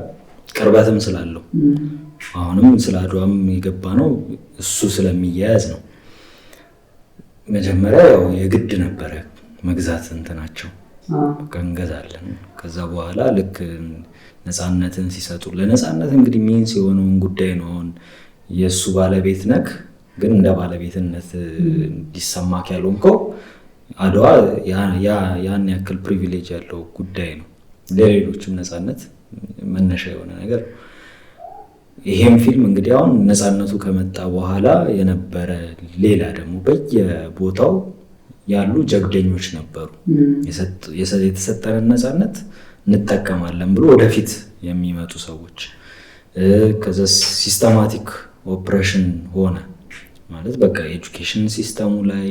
ቅርበትም ስላለው አሁንም ስለ አድዋም የገባ ነው እሱ ስለሚያያዝ ነው። መጀመሪያ ያው የግድ ነበረ መግዛት እንትናቸው በቃ እንገዛለን። ከዛ በኋላ ልክ ነፃነትን ሲሰጡ ለነፃነት እንግዲህ ሚንስ የሆነውን ጉዳይ ነው። አሁን የእሱ ባለቤት ነክ ግን እንደ ባለቤትነት እንዲሰማክ ያልሆንከው አድዋ ያን ያክል ፕሪቪሌጅ ያለው ጉዳይ ነው። ለሌሎችም ነፃነት መነሻ የሆነ ነገር። ይሄም ፊልም እንግዲህ አሁን ነፃነቱ ከመጣ በኋላ የነበረ ሌላ ደግሞ በየቦታው ያሉ ጀግደኞች ነበሩ። የተሰጠንን ነፃነት እንጠቀማለን ብሎ ወደፊት የሚመጡ ሰዎች ከዛ ሲስተማቲክ ኦፕሬሽን ሆነ ማለት በቃ ኤጁኬሽን ሲስተሙ ላይ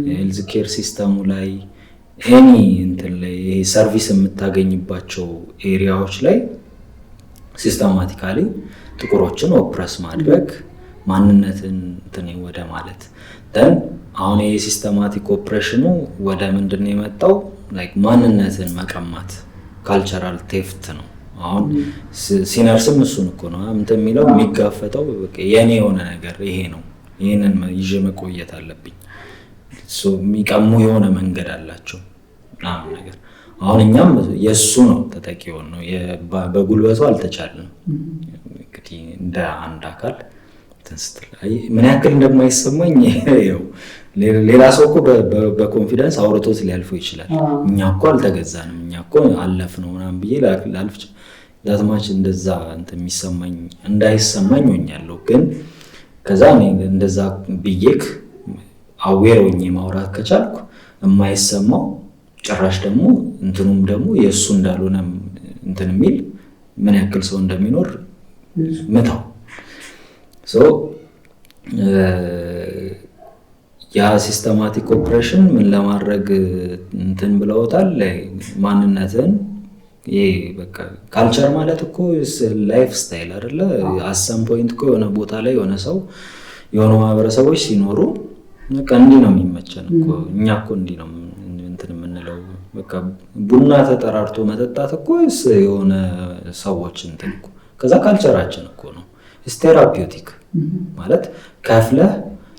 ሄልዝ ኬር ሲስተሙ ላይ ኤኒ እንትን ላይ ይሄ ሰርቪስ የምታገኝባቸው ኤሪያዎች ላይ ሲስተማቲካሊ ጥቁሮችን ኦፕረስ ማድረግ ማንነትን እንትን ወደ ማለት ደን አሁን ይሄ ሲስተማቲክ ኦፕሬሽኑ ወደ ምንድን ነው የመጣው? ላይክ ማንነትን መቀማት ካልቸራል ቴፍት ነው። አሁን ሲነርስም እሱን እኮ ነው እንትን የሚለው የሚጋፈጠው በቃ የኔ የሆነ ነገር ይሄ ነው፣ ይሄንን ይዤ መቆየት አለብኝ። የሚቀሙ የሆነ መንገድ አላቸው ምናምን ነገር። አሁን እኛም የእሱ ነው ተጠቂ ሆን ነው በጉልበቱ አልተቻልንም። እንግዲህ እንደ አንድ አካል ምን ያክል እንደማይሰማኝ ይኸው ሌላ ሰው እኮ በኮንፊደንስ አውርቶት ሊያልፈው ይችላል። እኛ እኮ አልተገዛንም፣ እኛ እኮ አለፍ ነው ምናምን ብዬ ላልፍ ዳትማች እንደዛ እንትን የሚሰማኝ እንዳይሰማኝ ሆኛለሁ። ግን ከዛ እንደዛ ብዬክ አዌር ሆኜ ማውራት ከቻልኩ የማይሰማው ጭራሽ ደግሞ እንትኑም ደግሞ የእሱ እንዳልሆነ እንትን የሚል ምን ያክል ሰው እንደሚኖር ምታው። ያ ሲስተማቲክ ኦፕሬሽን ምን ለማድረግ እንትን ብለውታል? ማንነትን ይሄ በቃ ካልቸር ማለት እኮ ላይፍ ስታይል አይደለ? አሰም ፖይንት እኮ የሆነ ቦታ ላይ የሆነ ሰው የሆኑ ማህበረሰቦች ሲኖሩ በቃ እንዲህ ነው የሚመቸን እኮ እኛ እኮ እንዲህ ነው እንትን የምንለው። በቃ ቡና ተጠራርቶ መጠጣት እኮ የሆነ ሰዎች እንትን እኮ ከዛ ካልቸራችን እኮ ነው። ቴራፒውቲክ ማለት ከፍለህ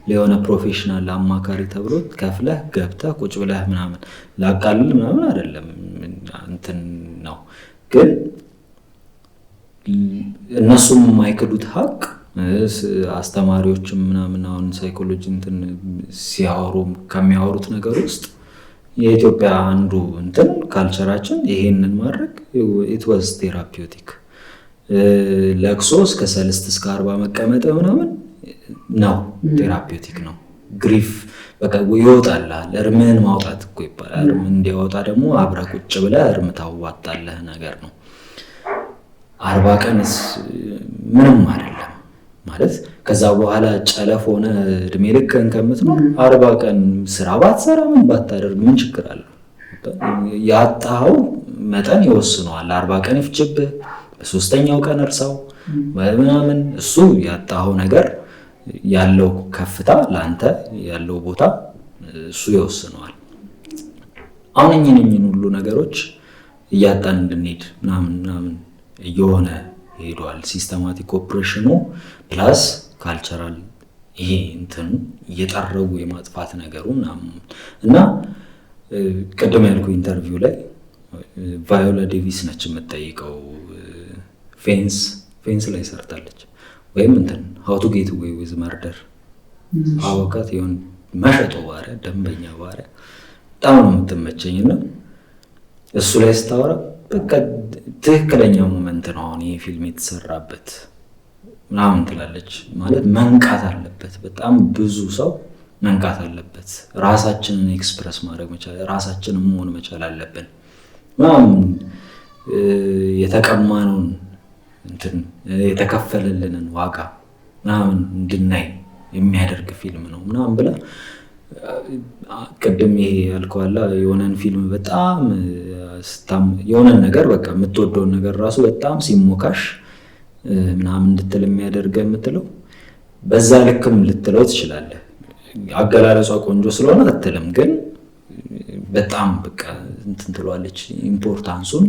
ለሆነ ፕሮፌሽናል አማካሪ ተብሎ ከፍለህ ገብተህ ቁጭ ብለህ ምናምን ላቃልል ምናምን አይደለም እንትን ነው። ግን እነሱም የማይክዱት ሀቅ አስተማሪዎችም ምናምን አሁን ሳይኮሎጂ እንትን ሲያወሩ ከሚያወሩት ነገር ውስጥ የኢትዮጵያ አንዱ እንትን ካልቸራችን ይሄንን ማድረግ it was therapeutic። ለቅሶ እስከ 3 እስከ 40 መቀመጥ ምናምን ነው ቴራፒውቲክ ነው። ግሪፍ በቃ ይወጣልሃል። እርምህን ማውጣት እኮ ይባላል። እርም እንዲያወጣ ደግሞ አብረህ ቁጭ ብለህ እርም ታዋጣለህ ነገር ነው። 40 ቀንስ ምንም አይደለም ማለት ከዛ በኋላ ጨለፍ ሆነ እድሜ ልክህን ከምትኖር 40 ቀን ስራ ባትሰራ ምን ባታደርግ ምን ችግር አለው? ያጣኸው መጠን ይወስነዋል። 40 ቀን ይፍጅብህ፣ በሶስተኛው ቀን እርሳው ምናምን። እሱ ያጣኸው ነገር ያለው ከፍታ ለአንተ ያለው ቦታ እሱ ይወስነዋል። አሁን እኝን ሁሉ ነገሮች እያጣን እንድንሄድ ምናምን እየሆነ ሄዷል። ሲስተማቲክ ኦፕሬሽኑ ፕላስ ካልቸራል ይሄ እንትን እየጠረጉ የማጥፋት ነገሩ ምናምን እና ቅድም ያልኩ ኢንተርቪው ላይ ቫዮላ ዴቪስ ነች የምትጠይቀው። ፌንስ ላይ ሰርታለች ወይም እንትን how to get away with murder አወቃት ይሁን መሸጦ ባሪያ ደንበኛ ባሪያ በጣም ነው የምትመቸኝ። እና እሱ ላይ ስታወራ በቃ ትክክለኛ ሞመንት ነው አሁን ይሄ ፊልም የተሰራበት ምናምን ትላለች። ማለት መንቃት አለበት፣ በጣም ብዙ ሰው መንቃት አለበት። ራሳችንን ኤክስፕረስ ማድረግ መቻል፣ ራሳችንን መሆን መቻል አለብን። ምናምን የተቀማነውን እንትን የተከፈለልንን ዋጋ ምናምን እንድናይ የሚያደርግ ፊልም ነው ምናምን ብላ ቅድም ይሄ ያልከዋላ የሆነን ፊልም በጣም የሆነን ነገር በቃ የምትወደውን ነገር ራሱ በጣም ሲሞካሽ ምናምን እንድትል የሚያደርገ የምትለው በዛ ልክም ልትለው ትችላለህ። አገላለጿ ቆንጆ ስለሆነ አትልም፣ ግን በጣም በቃ እንትን ትሏለች። ኢምፖርታንሱን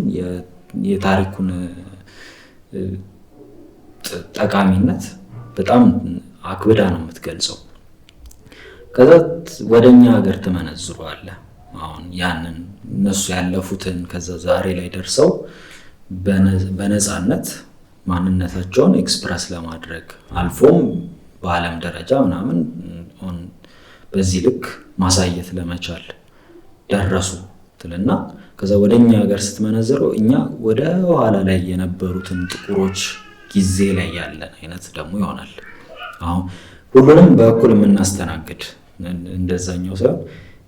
የታሪኩን ጠቃሚነት በጣም አክብዳ ነው የምትገልጸው። ከዛ ወደኛ ሀገር ትመነዝሯለህ። አሁን ያንን እነሱ ያለፉትን ከዛ ዛሬ ላይ ደርሰው በነፃነት ማንነታቸውን ኤክስፕረስ ለማድረግ አልፎም በዓለም ደረጃ ምናምን በዚህ ልክ ማሳየት ለመቻል ደረሱ ትልና ከዛ ወደኛ ሀገር ስትመነዝረው እኛ ወደ ኋላ ላይ የነበሩትን ጥቁሮች ጊዜ ላይ ያለን አይነት ደግሞ ይሆናል። አሁን ሁሉንም በእኩል የምናስተናግድ እንደዛኛው ሳይሆን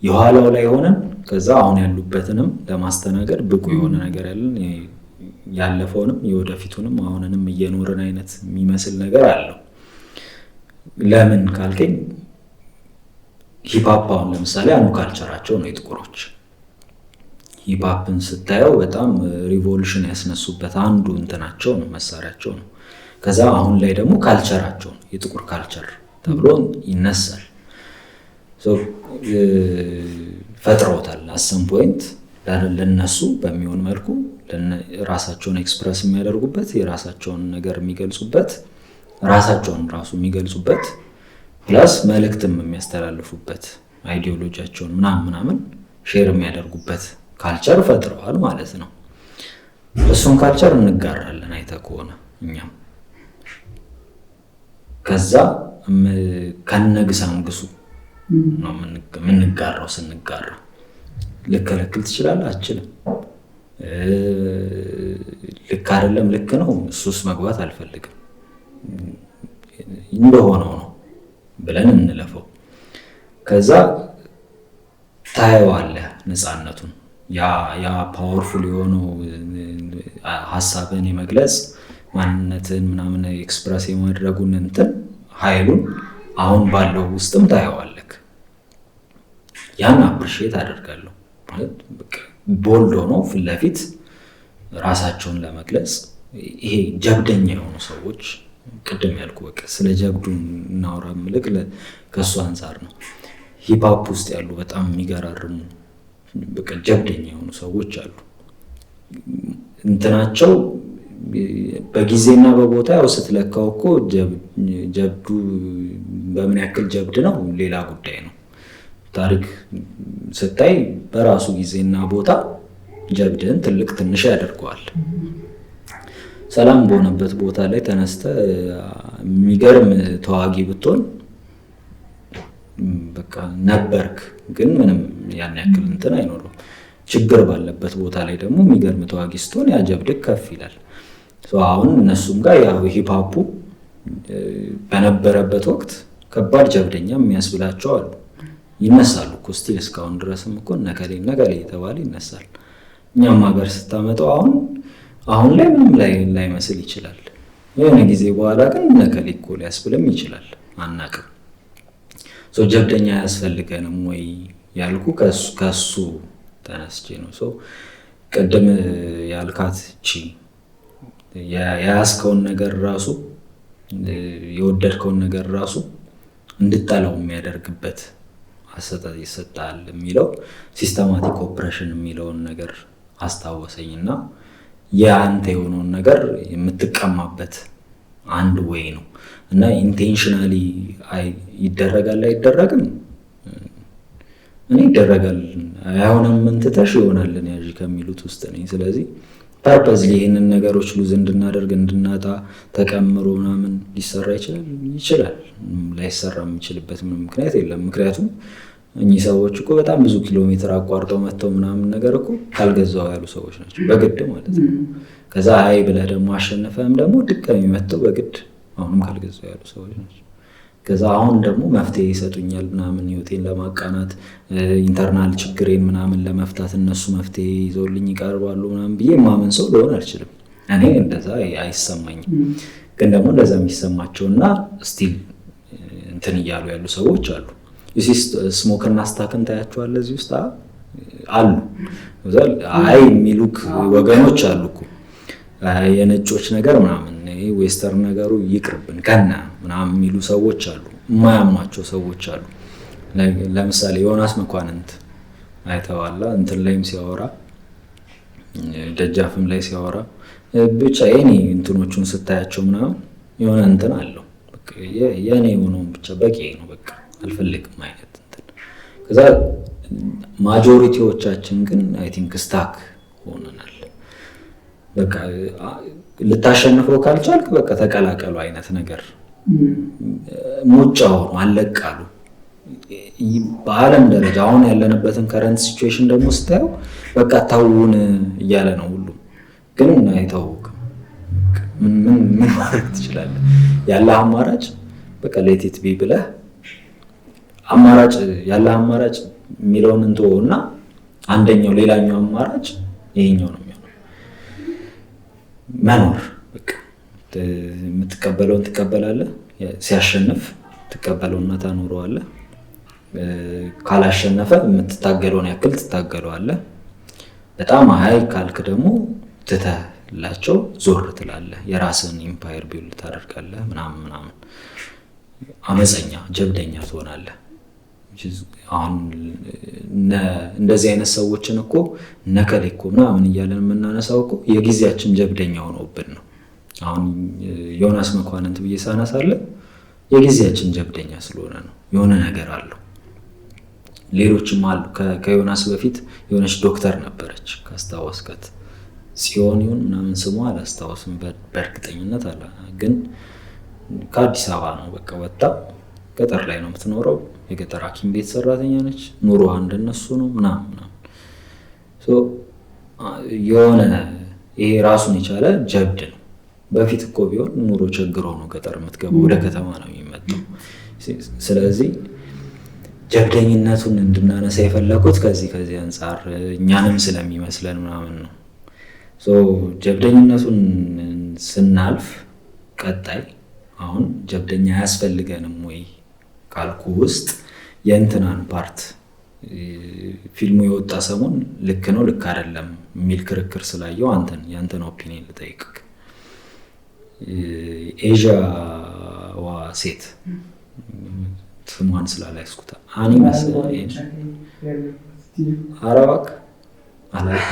የኋላው ላይ ሆነን ከዛ አሁን ያሉበትንም ለማስተናገድ ብቁ የሆነ ነገር ያለን ያለፈውንም የወደፊቱንም አሁንንም እየኖርን አይነት የሚመስል ነገር አለው። ለምን ካልከኝ ሂፕሆፕ አሁን ለምሳሌ አንዱ ካልቸራቸው ነው የጥቁሮች። ሂፕሆፕን ስታየው በጣም ሪቮሉሽን ያስነሱበት አንዱ እንትናቸው ነው፣ መሳሪያቸው ነው። ከዛ አሁን ላይ ደግሞ ካልቸራቸው ነው የጥቁር ካልቸር ተብሎ ይነሳል። ፈጥረውታል አሰም ፖይንት ለነሱ በሚሆን መልኩ ራሳቸውን ኤክስፕረስ የሚያደርጉበት የራሳቸውን ነገር የሚገልጹበት ራሳቸውን ራሱ የሚገልጹበት ፕላስ መልእክትም የሚያስተላልፉበት አይዲዮሎጂያቸውን ምናምን ሼር የሚያደርጉበት ካልቸር ፈጥረዋል ማለት ነው። እሱን ካልቸር እንጋራለን አይተህ ከሆነ እኛም ከዛ ከነግሳንግሱ ነው የምንጋራው። ስንጋራ ልከለክል ትችላለህ? አችልም። ልክ አይደለም ልክ ነው እሱስ መግባት አልፈልግም፣ እንደሆነው ነው ብለን እንለፈው። ከዛ ታየዋለህ ነፃነቱን፣ ያ ፓወርፉል የሆነው ሀሳብን የመግለጽ ማንነትን ምናምን ኤክስፕረስ የማድረጉን እንትን ኃይሉን አሁን ባለው ውስጥም ታየዋለህ። ያን አፕሪሺየት አደርጋለሁ ማለት ቦልድ ሆነው ፊት ለፊት ራሳቸውን ለመግለጽ ይሄ ጀብደኛ የሆኑ ሰዎች ቅድም ያልኩ በቃ ስለ ጀብዱ እናወራ ምልክ ከእሱ አንጻር ነው። ሂፕሆፕ ውስጥ ያሉ በጣም የሚገራርሙ በቃ ጀብደኛ የሆኑ ሰዎች አሉ። እንትናቸው በጊዜና በቦታ ያው ስትለካው እኮ ጀብዱ በምን ያክል ጀብድ ነው ሌላ ጉዳይ ነው። ታሪክ ስታይ በራሱ ጊዜና ቦታ ጀብድን ትልቅ ትንሽ ያደርገዋል። ሰላም በሆነበት ቦታ ላይ ተነስተ የሚገርም ተዋጊ ብትሆን በቃ ነበርክ፣ ግን ምንም ያን ያክል እንትን አይኖረው። ችግር ባለበት ቦታ ላይ ደግሞ የሚገርም ተዋጊ ስትሆን ያ ጀብድክ ከፍ ይላል። አሁን እነሱም ጋር ያው ሂፕሆፑ በነበረበት ወቅት ከባድ ጀብደኛ የሚያስብላቸው አሉ። ይነሳሉ እኮ ስቲል እስካሁን ድረስም እኮ ነከሌ የተባለ ይነሳል። እኛም ሀገር ስታመጣው አሁን ላይ ምንም ላይመስል ይችላል። የሆነ ጊዜ በኋላ ግን ነከሌ እኮ ሊያስብልም ይችላል፣ አናቅም። ጀብደኛ አያስፈልገንም ወይ ያልኩ ከሱ ተነስቼ ነው። ቅድም ያልካት ቺ የያዝከውን ነገር ራሱ የወደድከውን ነገር ራሱ እንድጠላው የሚያደርግበት አሰጣጥ ይሰጣል የሚለው ሲስተማቲክ ኦፕሬሽን የሚለውን ነገር አስታወሰኝና የአንተ የሆነውን ነገር የምትቀማበት አንድ ወይ ነው እና ኢንቴንሽናሊ ይደረጋል አይደረግም። እኔ ይደረጋል አይሆንም እንትተሽ ይሆናልን ያጂ ከሚሉት ውስጥ ነኝ። ስለዚህ ፐርፐዝሊ ይህንን ነገሮች ሉዝ እንድናደርግ እንድናጣ ተቀምሮ ምናምን ሊሰራ ይችላል። ላይሰራ የሚችልበት ምንም ምክንያት የለም። ምክንያቱም እኚህ ሰዎች እኮ በጣም ብዙ ኪሎ ሜትር አቋርጠው መጥተው ምናምን ነገር እኮ ካልገዛው ያሉ ሰዎች ናቸው፣ በግድ ማለት ነው። ከዛ አይ ብለህ ደግሞ አሸነፈህም ደግሞ ድጋሚ መጥተው በግድ አሁንም ካልገዛው ያሉ ሰዎች ናቸው። ከዛ አሁን ደግሞ መፍትሄ ይሰጡኛል ምናምን ህይወቴን ለማቃናት ኢንተርናል ችግሬን ምናምን ለመፍታት እነሱ መፍትሄ ይዘውልኝ ይቀርባሉ ምናምን ብዬ ማመን ሰው ልሆን አልችልም። እኔ እንደዛ አይሰማኝም። ግን ደግሞ እንደዛ የሚሰማቸውና ስቲል እንትን እያሉ ያሉ ሰዎች አሉ። ስሞክና ስታክን ታያቸዋለህ እዚህ ውስጥ አሉ። አይ የሚሉክ ወገኖች አሉ እኮ የነጮች ነገር ምናምን ዌስተርን ነገሩ ይቅርብን ከና ምናምን የሚሉ ሰዎች አሉ። የማያምኗቸው ሰዎች አሉ። ለምሳሌ ዮናስ መኳንንት አይተዋላ እንትን ላይም ሲያወራ ደጃፍም ላይ ሲያወራ ብቻ የኔ እንትኖቹን ስታያቸው ምናምን የሆነ እንትን አለው። የኔ የሆነውን ብቻ በቂ ነው በቃ አልፈልግም አይነት እንትን። ከዛ ማጆሪቲዎቻችን ግን አይ ቲንክ ስታክ ሆነናል። በቃ ልታሸንፈው ካልቻልክ በቃ ተቀላቀሉ አይነት ነገር ሙጫው ነው አለቃሉ። በዓለም ደረጃ አሁን ያለንበትን ከረንት ሲቹዌሽን ደግሞ ስታየው በቃ ታውን እያለ ነው ሁሉም፣ ግን አይታወቅም። ምን ማድረግ ትችላለህ? ያለ አማራጭ በቃ ሌቲት ቢ ብለህ አማራጭ ያለ አማራጭ የሚለውን እንተወውና አንደኛው ሌላኛው አማራጭ ይሄኛው ነው የሚሆነው። መኖር በቃ የምትቀበለውን ትቀበላለህ፣ ሲያሸንፍ ትቀበለውና ታኖረዋለህ፣ ካላሸነፈ የምትታገለውን ያክል ትታገለዋለህ። በጣም አይ ካልክ ደግሞ ትተህላቸው ዞር ትላለህ፣ የራስን ኢምፓየር ቢውልድ ታደርጋለህ ምናምን ምናምን። አመፀኛ ጀብደኛ ትሆናለህ። አሁን እንደዚህ አይነት ሰዎችን እኮ ነከሌ እኮ ምናምን እያለን የምናነሳው እኮ የጊዜያችን ጀብደኛ ሆነውብን ነው። አሁን ዮናስ መኳንንት ብዬ ሳነሳለን የጊዜያችን ጀብደኛ ስለሆነ ነው። የሆነ ነገር አለው። ሌሎችም አሉ። ከዮናስ በፊት የሆነች ዶክተር ነበረች ካስታወስካት፣ ጽዮን ይሁን ምናምን ስሟ አላስታወስም በእርግጠኝነት አለ። ግን ከአዲስ አበባ ነው በቃ ወጣ፣ ገጠር ላይ ነው የምትኖረው። የገጠር ሐኪም ቤት ሰራተኛ ነች። ኑሮዋ እንደነሱ ነው ምናምን። የሆነ ይሄ ራሱን የቻለ ጀብድ ነው። በፊት እኮ ቢሆን ኑሮ ቸግሮ ነው ገጠር የምትገባው፣ ወደ ከተማ ነው የሚመጣው። ስለዚህ ጀብደኝነቱን እንድናነሳ የፈለኩት ከዚህ አንጻር እኛንም ስለሚመስለን ምናምን ነው። ጀብደኝነቱን ስናልፍ ቀጣይ አሁን ጀብደኛ አያስፈልገንም ወይ ካልኩ ውስጥ የእንትናን ፓርት ፊልሙ የወጣ ሰሞን ልክ ነው ልክ አይደለም የሚል ክርክር ስላየው ያንተን ኦፒኒየን ልጠይቅ። ኤዥያዋ ሴት ስሟን ስላላያስኩት አኒ መሰለኝ። ኧረ እባክህ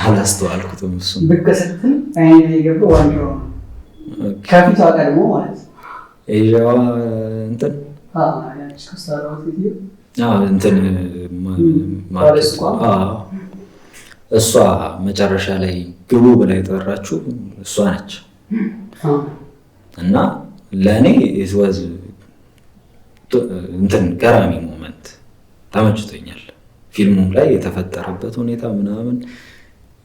አላስተዋልኩትም። እሱም ብቅ ስትል አይኔ የገባው ዋናው ከፊቷ ቀድሞ ማለት ነው። ኤዥያዋ እንትን እንትን እሷ መጨረሻ ላይ ግቡ ብላ የጠራችው እሷ ነች። እና ለእኔ ወዝ እንትን ገራሚ ሞመንት ተመችቶኛል። ፊልሙም ላይ የተፈጠረበት ሁኔታ ምናምን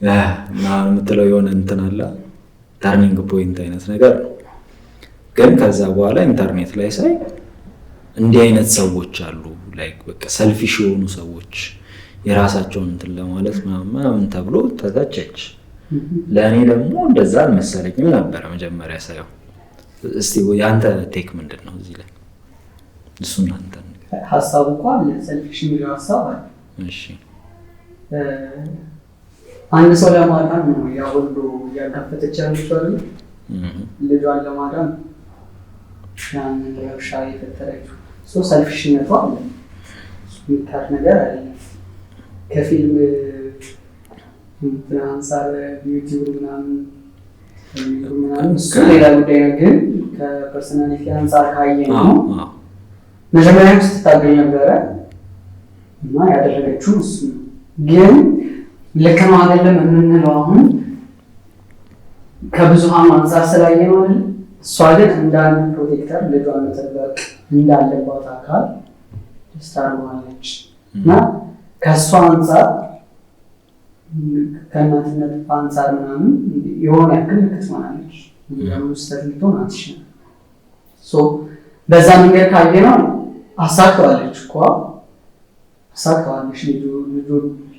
የምትለው የሆነ እንትን አለ ተርኒንግ ፖይንት አይነት ነገር ነው። ግን ከዛ በኋላ ኢንተርኔት ላይ ሳይ እንዲህ አይነት ሰዎች አሉ፣ ላይክ በቃ ሰልፊሽ የሆኑ ሰዎች የራሳቸውን እንትን ለማለት ምናምን ተብሎ ተተቸች። ለእኔ ደግሞ እንደዛ አልመሰለኝም ነበረ መጀመሪያ ሳየው። እስቲ የአንተ ቴክ ምንድን ነው እዚህ ላይ? እሱን አንተ ሀሳቡ እኮ አለ፣ ሰልፊሽ የሚለው ሀሳብ አለ። እሺ አንድ ሰው ለማዳን ነው ያ ሁሉ እያካፈተች ያለችው አይደል? ልጇን ለማዳን ያንን ረብሻ የፈጠረችው ሰልፊሽነቷ አለ። የሚካድ ነገር አይደለም። ከፊልም አንጻር ዩቲዩብ ምናምን እሱ ሌላ ጉዳይ ነው። ግን ከፐርሰናሊቲ አንጻር ካየ ነው መጀመሪያም ስትታገኝ ነበረ እና ያደረገችው እሱ ነው። ግን ልክ ነው አይደለም የምንለው አሁን ከብዙሃኑ አንጻር ስላየ ነው አይደል? እሷ ግን እንዳንድ ፕሮቴክተር ልጇን መጠበቅ እንዳለባት አካል ስታርማለች እና ከእሷ አንጻር ከእናትነት አንጻር ምናምን የሆነ ያክል ልክ ትሆናለች። ስህተት ልትሆን አትችልም። በዛ መንገድ ካየ ነው አሳክተዋለች እኮ አሳክተዋለች።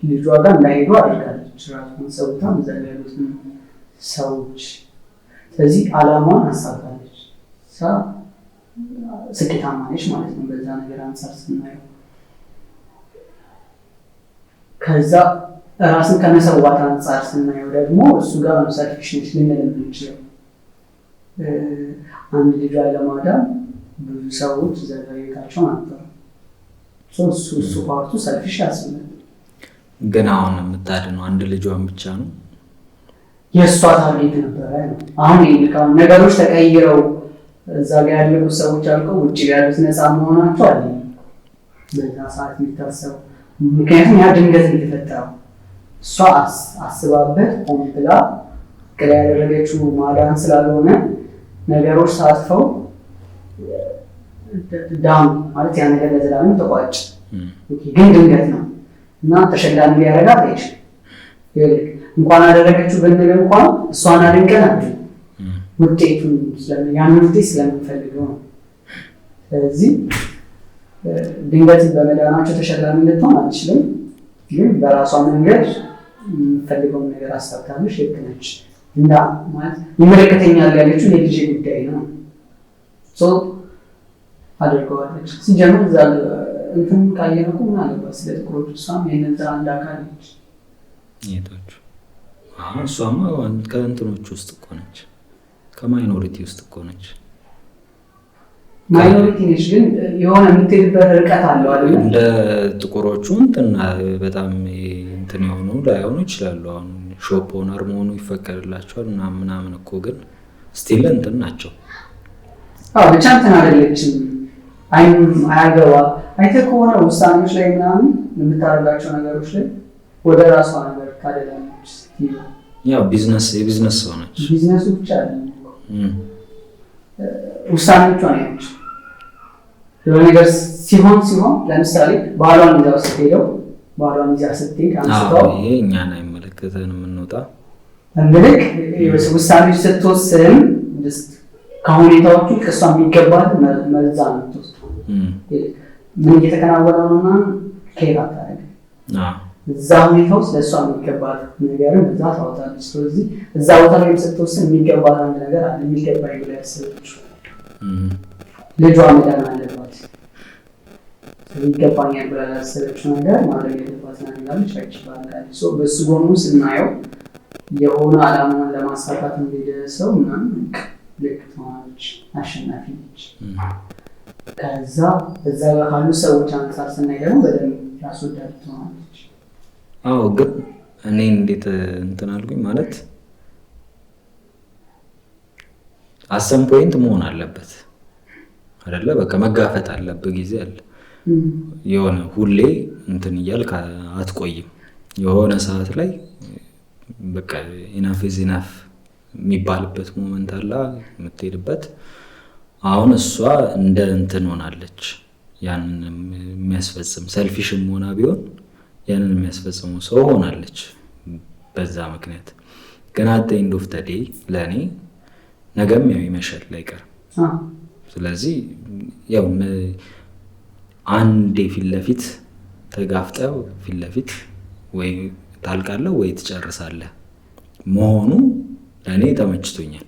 ልጇ ጋር እንዳይሄዱ አድርጋለች። ራሱን ሰውታ እዛ ያሉትን ሰዎች ስለዚህ ዓላማዋን አሳካለች። ስኬታማ ነች ማለት ነው በዛ ነገር አንጻር ስናየው። ከዛ ራስን ከመሰዋት አንጻር ስናየው ደግሞ እሱ ጋር ነው ሰልፊሽ ነች ልንል የምንችለው። አንድ ልጇ ለማዳን ብዙ ሰዎች ዘጋቤታቸውን አጥተዋል። እሱ ፓርቱ ሰልፊሽ ያስብላል። ግን አሁን የምታድነው አንድ ልጇን ብቻ ነው። የእሷ ታርጌት ነበረ ነው። አሁን ይልካውን ነገሮች ተቀይረው እዛ ጋር ያሉት ሰዎች አልቀው ውጭ ያሉት ነፃ መሆናቸው አለ በዛ ሰዓት የሚታሰቡ። ምክንያቱም ያ ድንገት የተፈጠረው እሷ አስባበት ሆን ብላ እቅድ ያደረገችው ማዳን ስላልሆነ ነገሮች ሳትፈው ዳም ማለት ያ ነገር ለዘላለም ተቋጭ። ግን ድንገት ነው እና ተሸላሚ ሊያደርጋት አይችልም። እንኳን አደረገችው ብንል እንኳን እሷን አድንቀን አይደለም ውጤቱን ያን ውጤት ስለምንፈልገው ነው። ስለዚህ ድንገት በመዳናቸው ተሸላሚ ልትሆን አትችልም። ግን በራሷ መንገድ የምትፈልገውን ነገር አሳብታለች። ልክ ነች። እንዳ ማለት ይመለከተኛል ያለችው የልጄ ጉዳይ ነው አድርገዋለች። ሲጀምር እዛ እንትን ካየነው ምን አለባት ስለ ጥቁሮች እሷም የነዛ አንድ አካል ነች። እሷማ ከእንትኖች ውስጥ እኮ ነች፣ ከማይኖሪቲ ውስጥ እኮ ነች። ማይኖሪቲ ነች፣ ግን የሆነ የምትሄድበት ርቀት አለው አይደል? እንደ ጥቁሮቹ እንትና በጣም እንትን የሆኑ ላይሆኑ ይችላሉ። አሁን ሾፕ ኦነር መሆኑ ይፈቀድላቸዋል ምናምን እኮ ግን ስቲል እንትን ናቸው። ብቻ እንትን አይደለችም። አያገባ አይተህ ከሆነ ውሳኔዎች ላይ ምናምን የምታደርጋቸው ነገሮች ላይ ወደ ራሷ ነገር ካደላለች። ያው የቢዝነስ ሰው ነች። ቢዝነሱ ብቻ ውሳኔዎቿ ነች። የሆነ ነገር ሲሆን ለምሳሌ ባህሏን ይዛው ስትሄደው ባህሏን ይዛ ስትሄድ አንስተው ይሄ እኛን አይመለከተንም የምንወጣ እንግዲህ ውሳኔዎች ስትወስን ከሁኔታዎቹ ከእሷ የሚገባት መርዛ ነው የምትወስደው። ምን እየተከናወነ ነውና ከሄድ አታደርግ እዛ ሁኔታ ውስጥ ለእሷ የሚገባት ነገርን እዛ ታወጣለች። ስለዚህ እዛ ቦታ ላይ ስትወስን የሚገባት አንድ ነገር አለ። የሚገባኝ ብላ ያሰበችው ልጇ መዳን አለባት። ይገባኛል ብላ ያሰበችው ነገር ማድረግ ያለባት ነገራለች አይችላለች። በሱ ጎኑ ስናየው የሆነ ዓላማውን ለማሳካት እንደሄደ ሰው ምናምን ልክ ትሆናለች፣ አሸናፊ ነች። ከዛ እዛ ጋር ካሉ ሰዎች አንጻር ስናይ ደግሞ በደንብ ያስወዳድ ትሆናለች። ግን እኔ እንዴት እንትን አልኩኝ ማለት አሰም ፖይንት መሆን አለበት አይደለ? በቃ መጋፈጥ አለበት። ጊዜ አለ። የሆነ ሁሌ እንትን እያልክ አትቆይም። የሆነ ሰዓት ላይ በቃ ኢናፍ ኢዝ ኢናፍ የሚባልበት ሞመንት አለ የምትሄድበት። አሁን እሷ እንደ እንትን ሆናለች። ያንን የሚያስፈጽም ሰልፊሽም ሆና ቢሆን ያንን የሚያስፈጽሙ ሰው ሆናለች በዛ ምክንያት። ግን አት ኤንድ ኦፍ ዘ ዴይ ለእኔ ነገም ያው ይመሻል አይቀርም። ስለዚህ ያው አንዴ ፊት ለፊት ተጋፍጠው ፊት ለፊት ወይ ታልቃለህ ወይ ትጨርሳለህ መሆኑ ለእኔ ተመችቶኛል።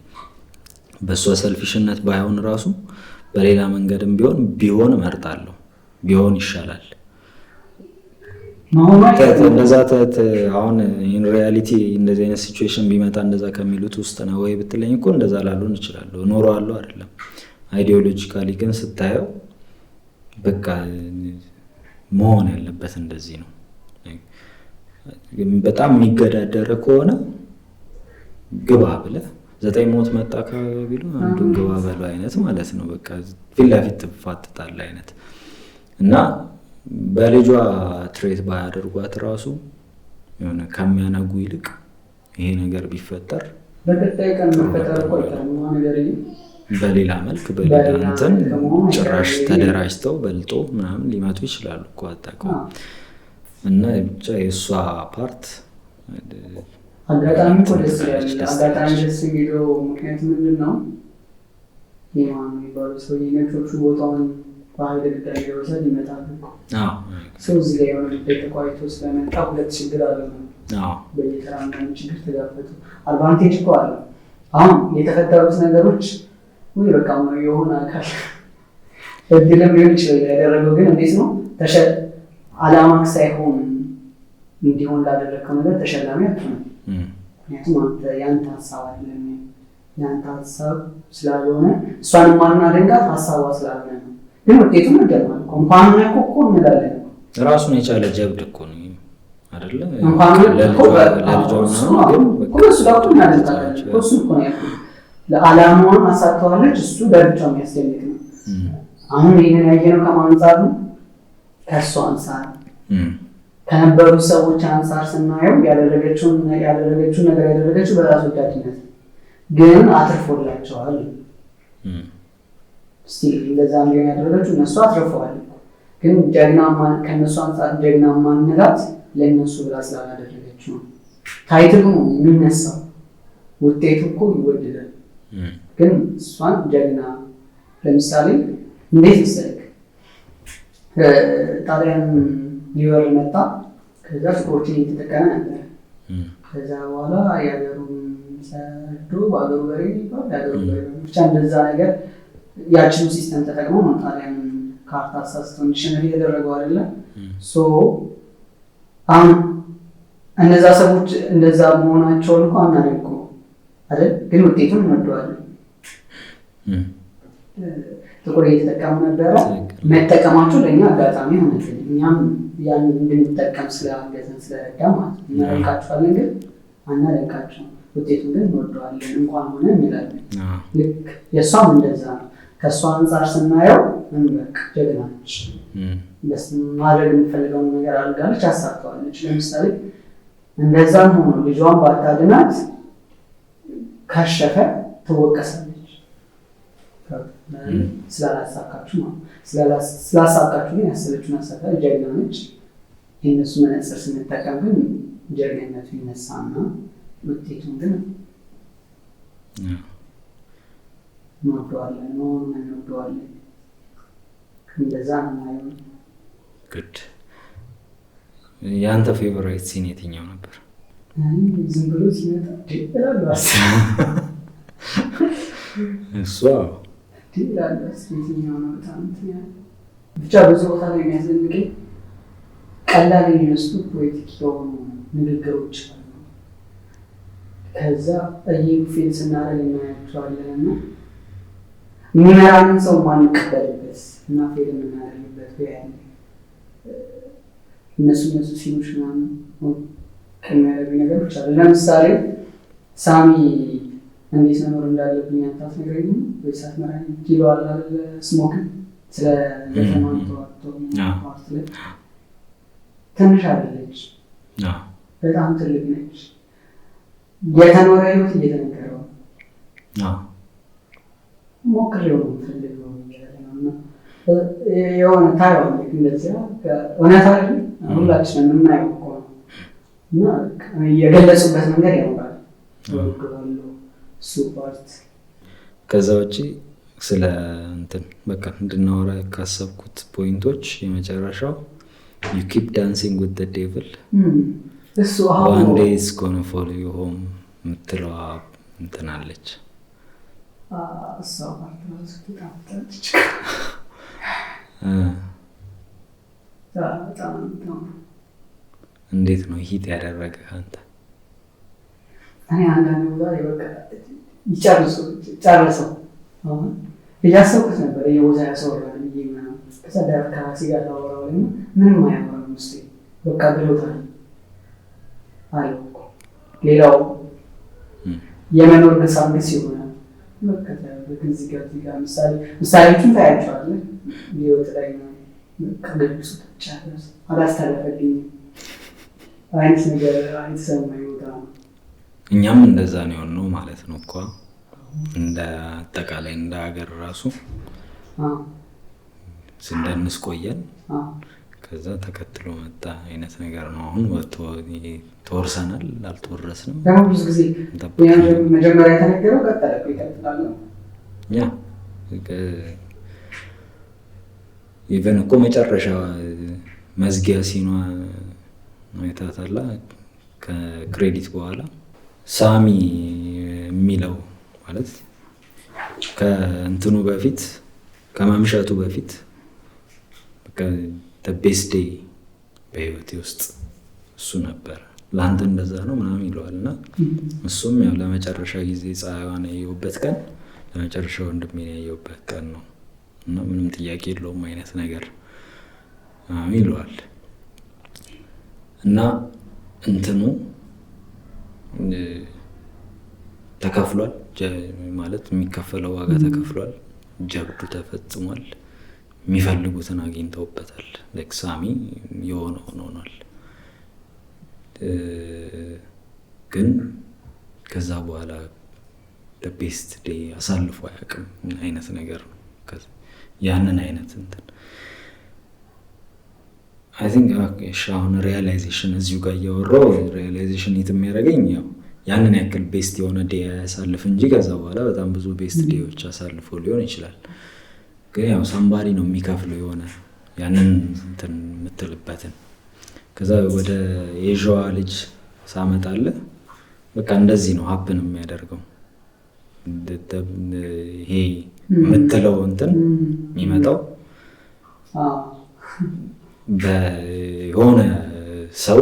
በእሷ ሰልፊሽነት ባይሆን ራሱ በሌላ መንገድም ቢሆን እመርጣለሁ። ቢሆን ይሻላል። እንደዛ አሁን ኢን ሪያሊቲ እንደዚህ አይነት ሲቹዌሽን ቢመጣ እንደዛ ከሚሉት ውስጥ ነው ወይ ብትለኝ እኮ እንደዛ ላልሆን እችላለሁ፣ እኖረዋለሁ አይደለም። አይዲዮሎጂካሊ ግን ስታየው በቃ መሆን ያለበት እንደዚህ ነው። በጣም የሚገዳደረ ከሆነ ግባ ብለህ 9 ሞት መጣ ቢሉ አንዱን ግባ በለው አይነት ማለት ነው። በቃ ፊት ለፊት ትፋትታለህ አይነት እና በልጇ ትሬት ባያደርጓት ራሱ የሆነ ከሚያነጉ ይልቅ ይሄ ነገር ቢፈጠር በቀጣይ ቀን መፈጠር እኮ አይቀርም ነገር በሌላ መልክ በሌላ እንትን ጭራሽ ተደራጅተው በልጦ ምናምን ሊመጡ ይችላሉ እኮ አታውቅም። እና ብቻ የእሷ ፓርት አጋጣሚ እኮ ደስ ይላል። አጋጣሚ ደስ የሚለው ምክንያት ምንድን ነው? የማን የሚባሉ ሰው ነጮቹ ቦታውን በኃይል ድጋሚ ለመውሰድ ይመጣሉ እኮ። ሰው እዚህ ላይ የሆነ ጉዳይ ተቋይቶ ስለመጣ ሁለት ችግር አለ ነው። በየተራ አንዳንድ ችግር ተጋፈጡ። አድቫንቴጅ እኮ አለ። አሁን የተፈጠሩት ነገሮች ወይ በቃ የሆነ አካል እድልም ሊሆን ይችላል ያደረገው፣ ግን እንዴት ነው አላማክ ሳይሆን እንዲሆን ላደረግከው ነገር ተሸላሚ አትሆንም። ምክንያቱም አንተ ያንተ ሀሳብ አይደለም፣ ያንተ ሀሳብ ስላልሆነ እሷን ማናደንቃት ሀሳቧ ስላልሆነ ነው። ግን ውጤቱን እንደማል እንኳን ነው እኮ እንላለን። ራሱን የቻለ ጀብድ እኮ ነው አይደለ? እንኳን እኮ ለዓላማውን አሳክተዋለች። እሱ በብቻው የሚያስደንቅ ነው። አሁን ይህንን ያየነው ከማን አንጻር ነው? ከእሱ አንጻር ከነበሩ ሰዎች አንጻር ስናየው ያደረገችውን ነገር ያደረገችው በራሱ ወዳድነት ግን አትርፎላቸዋል። ስቲል እንደዛ እንዲሆን ያደረገችው እነሱ አትረፈዋል። ግን ከእነሱ አንጻር ጀግና ማንላት ለእነሱ ብላ ስላላደረገችው ነው። ታይትሉ ነው የሚነሳው፣ ውጤቱ እኮ ይወደዳል። ግን እሷን ጀግና ለምሳሌ እንዴት መሰለህ ጣሊያን ሊወር መጣ። ከዛ ጥቁሮችን እየተጠቀመ ነበር። ከዛ በኋላ የሀገሩን ሰርዶ በሀገሩ በሬ ይባል የሀገሩ በሬ ብቻ እንደዛ ነገር ያችኑ ሲስተም ተጠቅሞ ነው ጣሊያን ካርታ አሳስተው እንዲሸነፍ የተደረገው አይደለ? አሁን እነዛ ሰዎች እንደዛ መሆናቸውን እንኳ አናደርጉ አይደል? ግን ውጤቱን እንወደዋለን። ጥቁር እየተጠቀሙ ነበረ። መጠቀማቸው ለእኛ አጋጣሚ ሆነልን። እኛም ያን እንድንጠቀም ስላገዘን ስለረዳ ማለት ነው። እናደንቃቸዋለን ግን አናደንቃቸው፣ ውጤቱን ግን እንወደዋለን እንኳን ሆነ እንላለን። ልክ የእሷም እንደዛ ነው። ከእሷ አንጻር ስናየው በቃ ጀግና ነች። ማድረግ የምፈልገውን ነገር አድርጋለች፣ አሳካዋለች። ለምሳሌ እንደዛም ሆኖ ልጇን ባታድናት ካሸፈ ትወቀሳለች። ስላላሳካችሁ ነው። ስላሳካችሁ ግን ያሰበችውን አሳካ ጀግና ነች። የእነሱ መነጽር ስንጠቀም ግን ጀግንነቱ ይነሳና ውጤቱን ግን እንወደዋለን፣ መሆኑን እንወደዋለን። እንደዛ ነው ማየው። ግድ የአንተ ፌቨራይት ሲን የትኛው ነበር? ዝም ብሎ ሲመጣ እሷ የትኛው ነው በጣም ብቻ ብዙ ቦታ ላይ የሚያስደንቀኝ ቀላል የሚመስሉ ፖለቲክ የሆኑ ንግግሮች አሉ። ከዛ ፌል ስናደርግ እናያቸዋለን እና የሚመራንን ሰው ማንቀበልበት እና ፌል የምናደርግበት ያለ እነሱ ሲኖች ምናምን ከሚያደርጉ ነገሮች አሉ። ለምሳሌ ሳሚ እንዴት መኖር እንዳለብኝ አንታት ነገረኝ ወይ ሳትመራኝ ይለዋል አይደል? ስሞክን ስለ ለተማንተዋቶ ፓርት ላይ ትንሽ አይደለች፣ በጣም ትልቅ ነች። የተኖረ ህይወት እየተነገረው ሞክሬው ነው የምፈልገው የሆነ ታየዋለህ። እንደዚያ እውነት አይደል? ሁላችንም የምናየው እኮ ነው እና የገለጹበት መንገድ ያምራል። ወግባለሁ እሱ ፓርት። ከዛ ውጪ ስለ እንትን በቃ እንድናወራ ካሰብኩት ፖይንቶች የመጨረሻው you keep dancing with the devil እሱ one day is gonna follow you home የምትለዋ እንትን አለች። እሷ ፓርት ራሱ ትጣፍጣለች። እንዴት ነው ሂት ያደረገ አንተ? እኔ አንዳንድ ቦታ በቃ ጨርሰው እያሰብኩት ነበር የቦታ ያሰወራል ብዬ ምናምን። ከዛ ዳር ከራሴ ጋር ታወራው ላይ ምንም አያወራም ውስጤ በቃ ብሎታል አለው እኮ። ሌላው የመኖር ግሳንግስ ይሆናል። በቃ እዚህ ጋር ምሳሌዎቹን ታያቸዋለህ ህይወት ላይ ከገዱሱ ጨርስ አላስተላለፈልኝም አይነት ነገር የተሰማኝ ቦታ ነው። እኛም እንደዛ ነው የሆነው ማለት ነው እኮ እንደ አጠቃላይ እንደ ሀገር ራሱ ስንደንስ ቆየን። ከዛ ተከትሎ መጣ አይነት ነገር ነው። አሁን ተወርሰናል አልተወረስንም። ደግሞ ብዙ ጊዜ መጀመሪያ የተነገረው ቀጠለ ይቀጥላል ነው ያ ኢቨን እኮ መጨረሻ መዝጊያ ሲኗ አይታታላ ከክሬዲት በኋላ ሳሚ የሚለው ማለት ከእንትኑ በፊት ከማምሻቱ በፊት በቃ the best day በህይወቴ ውስጥ እሱ ነበር። ለአንተ እንደዛ ነው ምናምን ይለዋል እና እሱም ያው ለመጨረሻ ጊዜ ፀሐይዋን ያየሁበት ቀን ለመጨረሻ ወንድሜን ያየሁበት ቀን ነው እና ምንም ጥያቄ የለውም አይነት ነገር ይለዋል እና እንትኑ ተከፍሏል ማለት የሚከፈለው ዋጋ ተከፍሏል። ጀብዱ ተፈጽሟል። የሚፈልጉትን አግኝተውበታል። ለክሳሚ የሆነ ሆኗል። ግን ከዛ በኋላ the best day አሳልፎ አያውቅም አይነት ነገር ነው። ያንን አይነት እንትን አይ ቲንክ አሁን ሪያላይዜሽን እዚሁ ጋር እያወራሁ ሪያላይዜሽን የት የሚያደርገኝ ያው ያንን ያክል ቤስት የሆነ ዴይ ያሳልፍ እንጂ ከዛ በኋላ በጣም ብዙ ቤስት ዴዮች አሳልፎ ሊሆን ይችላል። ግን ያው ሳምባሪ ነው የሚከፍለው የሆነ ያንን እንትን የምትልበትን። ከዛ ወደ የዥዋ ልጅ ሳመጣለ በቃ እንደዚህ ነው ሀፕን የሚያደርገው። ይሄ የምትለው እንትን የሚመጣው በሆነ ሰው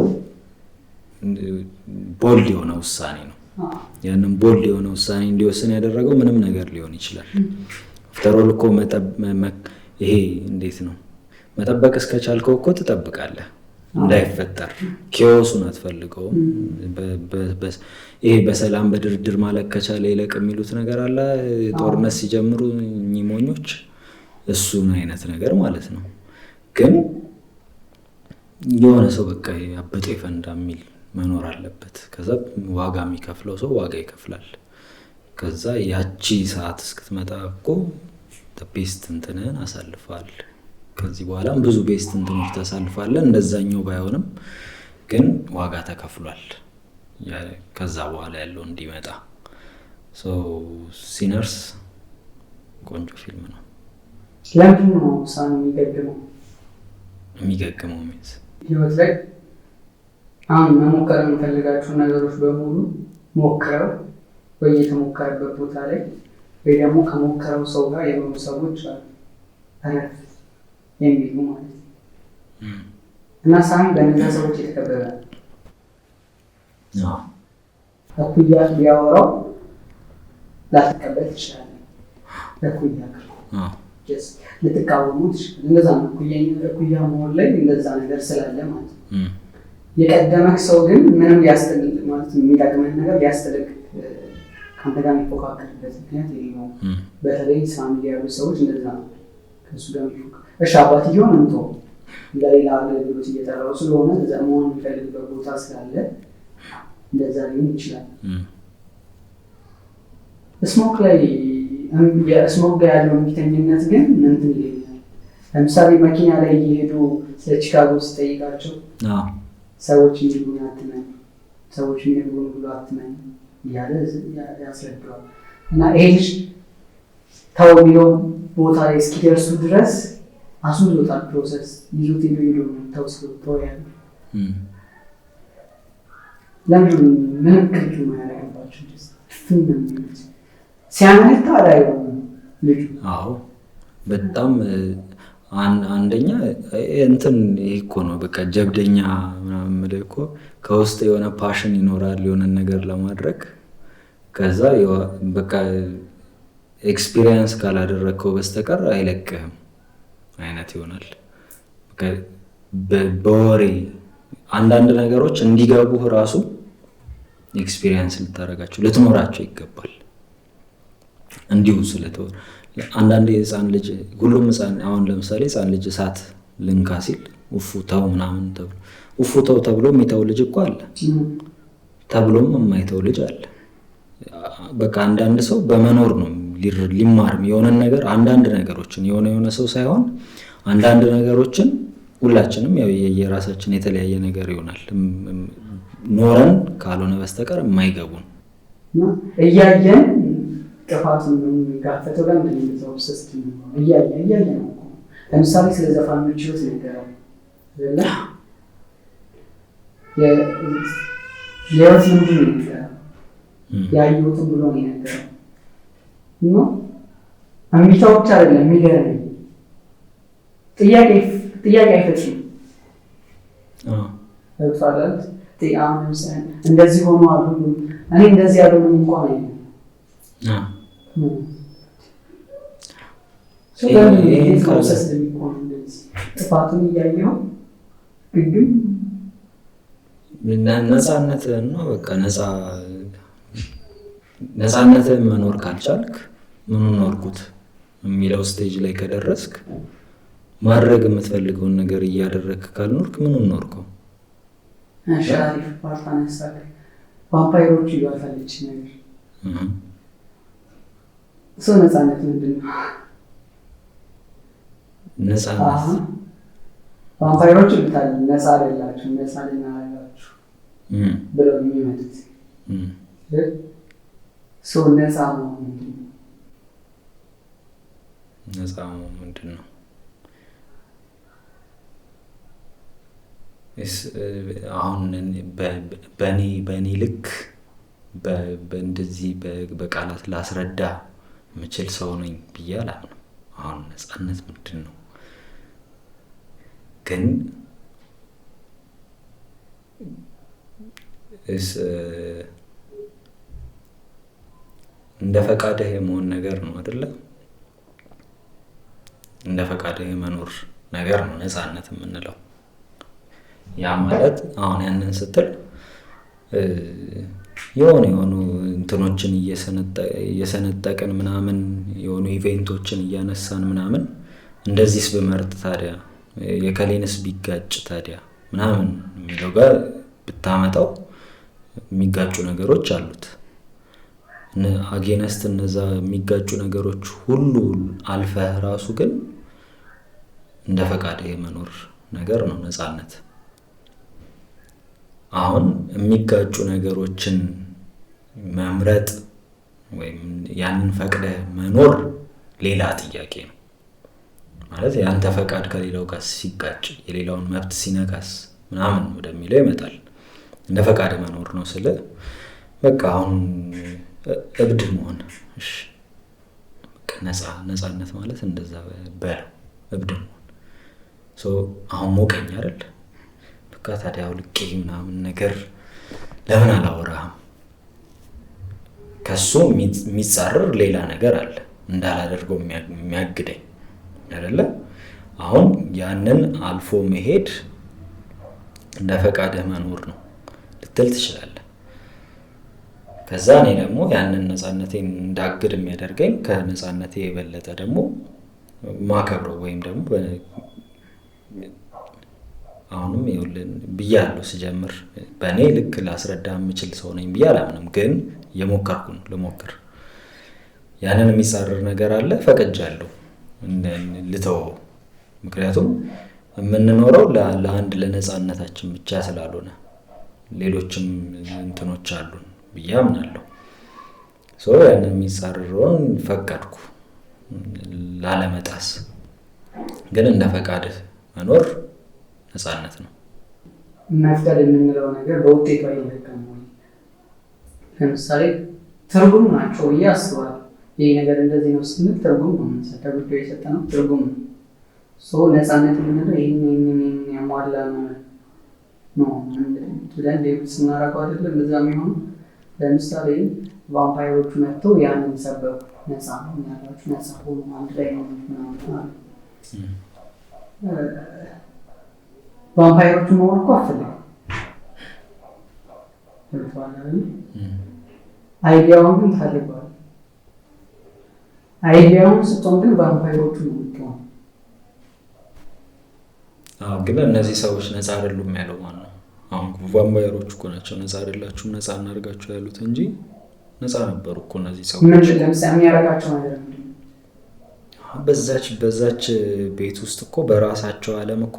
ቦልድ የሆነ ውሳኔ ነው። ያንን ቦልድ የሆነ ውሳኔ እንዲወስን ያደረገው ምንም ነገር ሊሆን ይችላል። አፍተሮል እኮ ይሄ እንዴት ነው መጠበቅ እስከቻልከው እኮ ትጠብቃለህ እንዳይፈጠር። ኪዮሱን አትፈልገውም። ይሄ በሰላም በድርድር ማለቅ ከቻለ ይለቅ የሚሉት ነገር አለ ጦርነት ሲጀምሩ ሞኞች፣ እሱን አይነት ነገር ማለት ነው። ግን የሆነ ሰው በቃ አበጠ ይፈንዳ የሚል መኖር አለበት። ከዛ ዋጋ የሚከፍለው ሰው ዋጋ ይከፍላል። ከዛ ያቺ ሰዓት እስክትመጣ እኮ ቤስት እንትንህን አሳልፋል። ከዚህ በኋላም ብዙ ቤስት እንትኖች ታሳልፋለን። እንደዛኛው ባይሆንም ግን ዋጋ ተከፍሏል ከዛ በኋላ ያለው እንዲመጣ። ሲነርስ ቆንጆ ፊልም ነው። ለምንድን ነው ሳን የሚገግመው ሚንስ ህይወት ላይ አሁን መሞከር የምፈልጋቸው ነገሮች በሙሉ ሞክረው ወይ የተሞከረበት ቦታ ላይ ወይ ደግሞ ከሞከረው ሰው ጋር የሆኑ ሰዎች አሉ አረፍ የሚሉ ማለት ነው። እና ሳሚ በእነዚያ ሰዎች የተከበረ ነው። እኩያ ቢያወራው ላትቀበል ትችላለህ። እኩያ ልትቃወሙ ትችላለህ። እንደዛ ነው እኩያ መሆን ላይ እንደዛ ነገር ስላለ ማለት ነው። የቀደመህ ሰው ግን ምንም ሊያስጠልቅ ማለት የሚጠቅመን ነገር ሊያስጠልቅ ከአንተ ጋር የሚፎካከርበት ምክንያት የለውም። በተለይ ሳሚ ያሉ ሰዎች እንደዛ ነው ከእሱ ጋር የሚፎካከር። እሺ አባትየውን እንቶ ለሌላ አገልግሎት እየጠራው ስለሆነ እዛ መሆን የሚፈልግበት ቦታ ስላለ እንደዛ ሊሆን ይችላል። ስሞክ ላይ የስሞክ ጋር ያለው እምቢተኝነት ግን እንትን ይለኛል። ለምሳሌ መኪና ላይ እየሄዱ ስለ ቺካጎ ሲጠይቃቸው ሰዎች የሚሉን አትመን፣ ሰዎች የሚሉን ብሎ አትመን እያለ ያስረዳዋል። እና ይሄ ልጅ ተው የሚለው ቦታ ላይ እስኪደርሱ ድረስ አስይዞታል። ፕሮሰስ ይዞት ሄዶ ተው ያለ ለምን ምንም ክልቱ ማያረግባቸው ሲያመነታ አላየው ልጁ። አዎ በጣም አንደኛ እንትን ይሄ እኮ ነው በቃ ጀብደኛ ምናምን የምልህ እኮ ከውስጥ የሆነ ፓሽን ይኖራል የሆነ ነገር ለማድረግ። ከዛ በቃ ኤክስፒሪየንስ ካላደረግከው በስተቀር አይለቅህም አይነት ይሆናል። በወሬ አንዳንድ ነገሮች እንዲገቡህ ራሱ ኤክስፒሪየንስ ልታደርጋቸው ልትኖራቸው ይገባል። እንዲሁ ስለተወር አንዳንድ የህፃን ልጅ ሁሉም ህፃን አሁን ለምሳሌ ህፃን ልጅ እሳት ልንካ ሲል ውፉታው ምናምን ተብሎ ውፉታው ተብሎ የሚተው ልጅ እኮ አለ፣ ተብሎም የማይተው ልጅ አለ። በቃ አንዳንድ ሰው በመኖር ነው ሊማርም የሆነን ነገር አንዳንድ ነገሮችን የሆነ ሰው ሳይሆን አንዳንድ ነገሮችን ሁላችንም ያው የራሳችን የተለያየ ነገር ይሆናል ኖረን ካልሆነ በስተቀር የማይገቡን እያየን ጥፋቱን ጋፈተው ጋር እንደሚዘው ሰስት ነው እያየ ነው። ለምሳሌ ስለ ዘፋኞች ህይወት ነገረው ዘላ የህይወት ምንድን ነው ያየሁትን ብሎ ነው የነገረው። እና አሚታው ብቻ አይደለም የሚገርመኝ ጥያቄ አይፈትሽም። ለምሳሌ እንደዚህ ሆኖ አሉ እኔ እንደዚህ ያለው እንኳን አይደለም ጥፋቱን እያየኸው ግን ነፃነት ነው በቃ ነፃነትን መኖር ካልቻልክ ምኑን ኖርኩት የሚለው ስቴጅ ላይ ከደረስክ ማድረግ የምትፈልገውን ነገር እያደረግክ ካልኖርክ ምኑን ኖርከው? ሻሪፍ ፓርታነሳክ ቫምፓይሮቹ ይባፈልች ነገር ሰው ነፃነት ምንድን ነው? ነፃነት ቫምፓይሮች ይሉታል ነፃ አይደላችሁ ነፃ ልናደርጋችሁ ብለው የሚመጡት ሰው ነፃ መሆን ነፃ ምንድን ነው? አሁን በእኔ ልክ እንደዚህ በቃላት ላስረዳ የምችል ሰው ነኝ ብዬ አላምንም። አሁን ነፃነት ምንድን ነው ግን እንደ ፈቃድህ የመሆን ነገር ነው አይደለ? እንደ ፈቃድህ የመኖር ነገር ነው ነፃነት የምንለው። ያ ማለት አሁን ያንን ስትል የሆኑ እንትኖችን እየሰነጠቅን ምናምን የሆኑ ኢቬንቶችን እያነሳን ምናምን እንደዚህስ ብመርጥ ታዲያ የከሌንስ ቢጋጭ ታዲያ ምናምን የሚለው ጋር ብታመጣው የሚጋጩ ነገሮች አሉት። አጌነስት እነዛ የሚጋጩ ነገሮች ሁሉ አልፈህ ራሱ ግን እንደ ፈቃድ የመኖር ነገር ነው ነፃነት። አሁን የሚጋጩ ነገሮችን መምረጥ ወይም ያንን ፈቅደህ መኖር ሌላ ጥያቄ ነው። ማለት ያንተ ፈቃድ ከሌላው ጋር ሲጋጭ የሌላውን መብት ሲነካስ ምናምን ወደሚለው ይመጣል። እንደ ፈቃድ መኖር ነው ስለ በቃ አሁን እብድ መሆን እሺ ነፃነት ማለት እንደዛ በለው እብድ መሆን አሁን ሞቀኝ አይደል በቃ ታዲያ አውልቄ ምናምን ነገር ለምን አላወራህም? ከሱ የሚጻረር ሌላ ነገር አለ እንዳላደርገው የሚያግደኝ አይደለ? አሁን ያንን አልፎ መሄድ እንደ ፈቃድህ መኖር ነው ልትል ትችላለህ። ከዛ እኔ ደግሞ ያንን ነፃነቴን እንዳግድ የሚያደርገኝ ከነፃነቴ የበለጠ ደግሞ ማከብረው ወይም ደግሞ አሁንም ይኸውልህ ብያለሁ ስጀምር በእኔ ልክ ላስረዳ የምችል ሰው ነኝ ብዬ አላምንም። ግን የሞከርኩ ነው ልሞክር። ያንን የሚጻረር ነገር አለ ፈቅጃለሁ ልተወው። ምክንያቱም የምንኖረው ለአንድ ለነፃነታችን ብቻ ስላልሆነ ሌሎችም እንትኖች አሉን ብዬ አምናለሁ። ያንን የሚጻረረውን ፈቀድኩ ላለመጣስ። ግን እንደ ፈቃድህ መኖር ነፃነት ነው። መፍቀድ የምንለው ነገር በውጤቱ አይለካም ወይ? ለምሳሌ ትርጉም ናቸው ብዬ አስባለሁ። ይህ ነገር እንደዚህ ነው ስንል ትርጉም ነው የምንሰጠው። ጉዳዩ የሰጠነው ትርጉም ነው። ነፃነት የምንለው ይህን ያሟላ ነው ብለን ሌብስ ስናረገው አይደለም እዛ የሚሆኑ። ለምሳሌ ቫምፓይሮቹ መጥተው ያንን ሰበቡ ነፃ ነው ያላችሁ ነፃ ሆኑ አንድ ላይ ነው ምናምን ቫምፓይሮቹ መሆን እኮ አፈልግ አይዲያውን ግን ታደርገዋል። አይዲያውን ስትሆን ግን ቫምፓይሮቹ ነው የምትሆን። ግን እነዚህ ሰዎች ነፃ አይደሉም ያለው ማነው? አሁን ቫምፓይሮቹ እኮ ናቸው ነፃ አይደላችሁም ነፃ እናደርጋችሁ ያሉት እንጂ ነፃ ነበሩ እኮ እነዚህ ሰዎች። ምንድን ለምሳሌ የሚያደርጋቸው ነገር ምንድን ነው? በዛች ቤት ውስጥ እኮ በራሳቸው ዓለም እኮ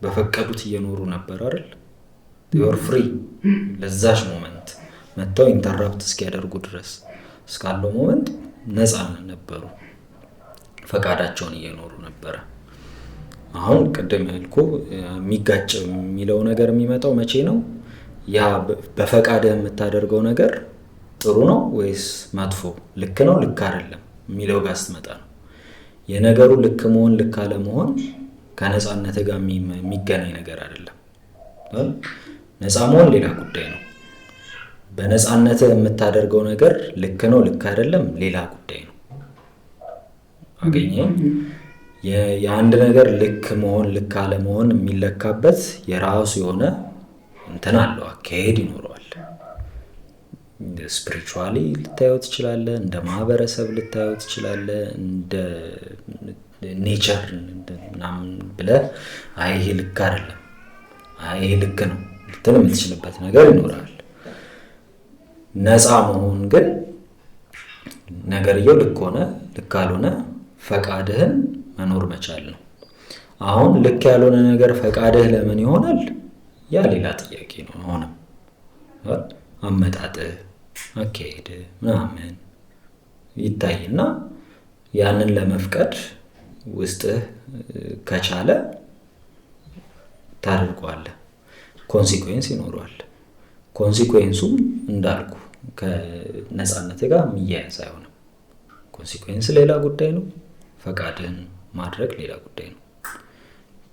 በፈቀዱት እየኖሩ ነበር አይደል? ዩር ፍሪ ለዛች ሞመንት መጥተው ኢንተራፕት እስኪያደርጉ ድረስ እስካለው ሞመንት ነፃ ነበሩ፣ ፈቃዳቸውን እየኖሩ ነበረ። አሁን ቅድም ያልኩ የሚጋጭ የሚለው ነገር የሚመጣው መቼ ነው? ያ በፈቃድህ የምታደርገው ነገር ጥሩ ነው ወይስ መጥፎ፣ ልክ ነው ልክ አይደለም የሚለው ጋር ስትመጣ ነው። የነገሩ ልክ መሆን ልክ አለመሆን ከነፃነት ጋር የሚገናኝ ነገር አይደለም። ነፃ መሆን ሌላ ጉዳይ ነው። በነፃነት የምታደርገው ነገር ልክ ነው ልክ አይደለም ሌላ ጉዳይ ነው። አገኘ የአንድ ነገር ልክ መሆን ልክ አለመሆን የሚለካበት የራሱ የሆነ እንትን አለው፣ አካሄድ ይኖረዋል። ስፒሪቹዋሊ ልታየው ትችላለህ፣ እንደ ማህበረሰብ ልታየው ትችላለህ፣ እንደ ኔቸር ምናምን ብለህ አይ ይሄ ልክ አይደለም አይ ይሄ ልክ ነው ልትል የምትችልበት ነገር ይኖራል። ነፃ መሆን ግን ነገርየው ልክ ሆነ ልክ አልሆነ ፈቃድህን መኖር መቻል ነው። አሁን ልክ ያልሆነ ነገር ፈቃድህ ለምን ይሆናል? ያ ሌላ ጥያቄ ነው። አሁንም አመጣጥህ አካሄድህ ምናምን ይታይና ያንን ለመፍቀድ ውስጥህ ከቻለ ታደርገዋለህ። ኮንሲኩዌንስ ይኖረዋል። ኮንሲኩዌንሱም እንዳልኩ ከነፃነት ጋር የሚያያዝ አይሆንም። ኮንሲኩዌንስ ሌላ ጉዳይ ነው፣ ፈቃድህን ማድረግ ሌላ ጉዳይ ነው።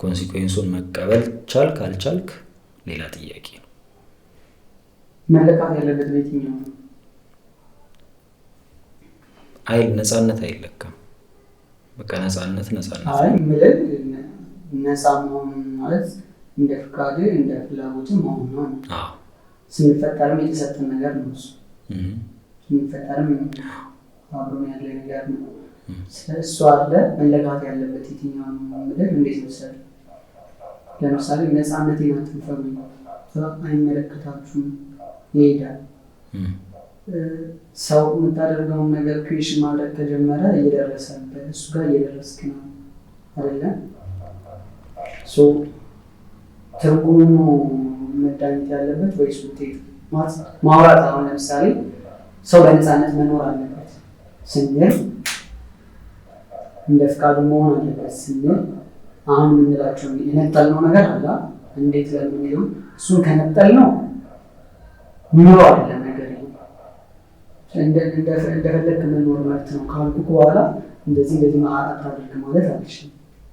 ኮንሲኩዌንሱን መቀበል ቻልክ አልቻልክ ሌላ ጥያቄ ነው። መለካት ያለበት በየትኛው ነው? ነፃነት አይለካም። በቃ ነፃነት አይ ምልል ነፃ መሆን ማለት እንደ ፍቃድ እንደ ፍላጎት መሆን ነው። ስንፈጠርም የተሰጠን ነገር ነው እሱ። ስንፈጠርም አብሮን ያለ ነገር ነው። እሱ አለ። መለካት ያለበት የትኛው ነው ምልል እንዴት መሰለህ? ለምሳሌ ነፃነቴን አትንፈጉኝ፣ አይመለከታችሁም ይሄዳል። ሰው የምታደርገውን ነገር ክሪኤሽን ማድረግ ከጀመረ እየደረሰበት እሱ ጋር እየደረስክ ነው አይደለም? ትርጉሙ መዳኘት ያለበት ወይስ ውጤቱ? ማውራት አሁን ለምሳሌ ሰው በነፃነት መኖር አለበት ስንል እንደ ፍቃዱ መሆን አለበት ስንል አሁን የምንላቸው የነጠልነው ነገር አለ። እንዴት ለምንለው እሱን ከነጠልነው ኑሮ አይደለም ነገር እንደፈለግ መኖር መብት ነው ካልኩ በኋላ እንደዚህ ማዕራት አድርግ ማለት አልችልም፣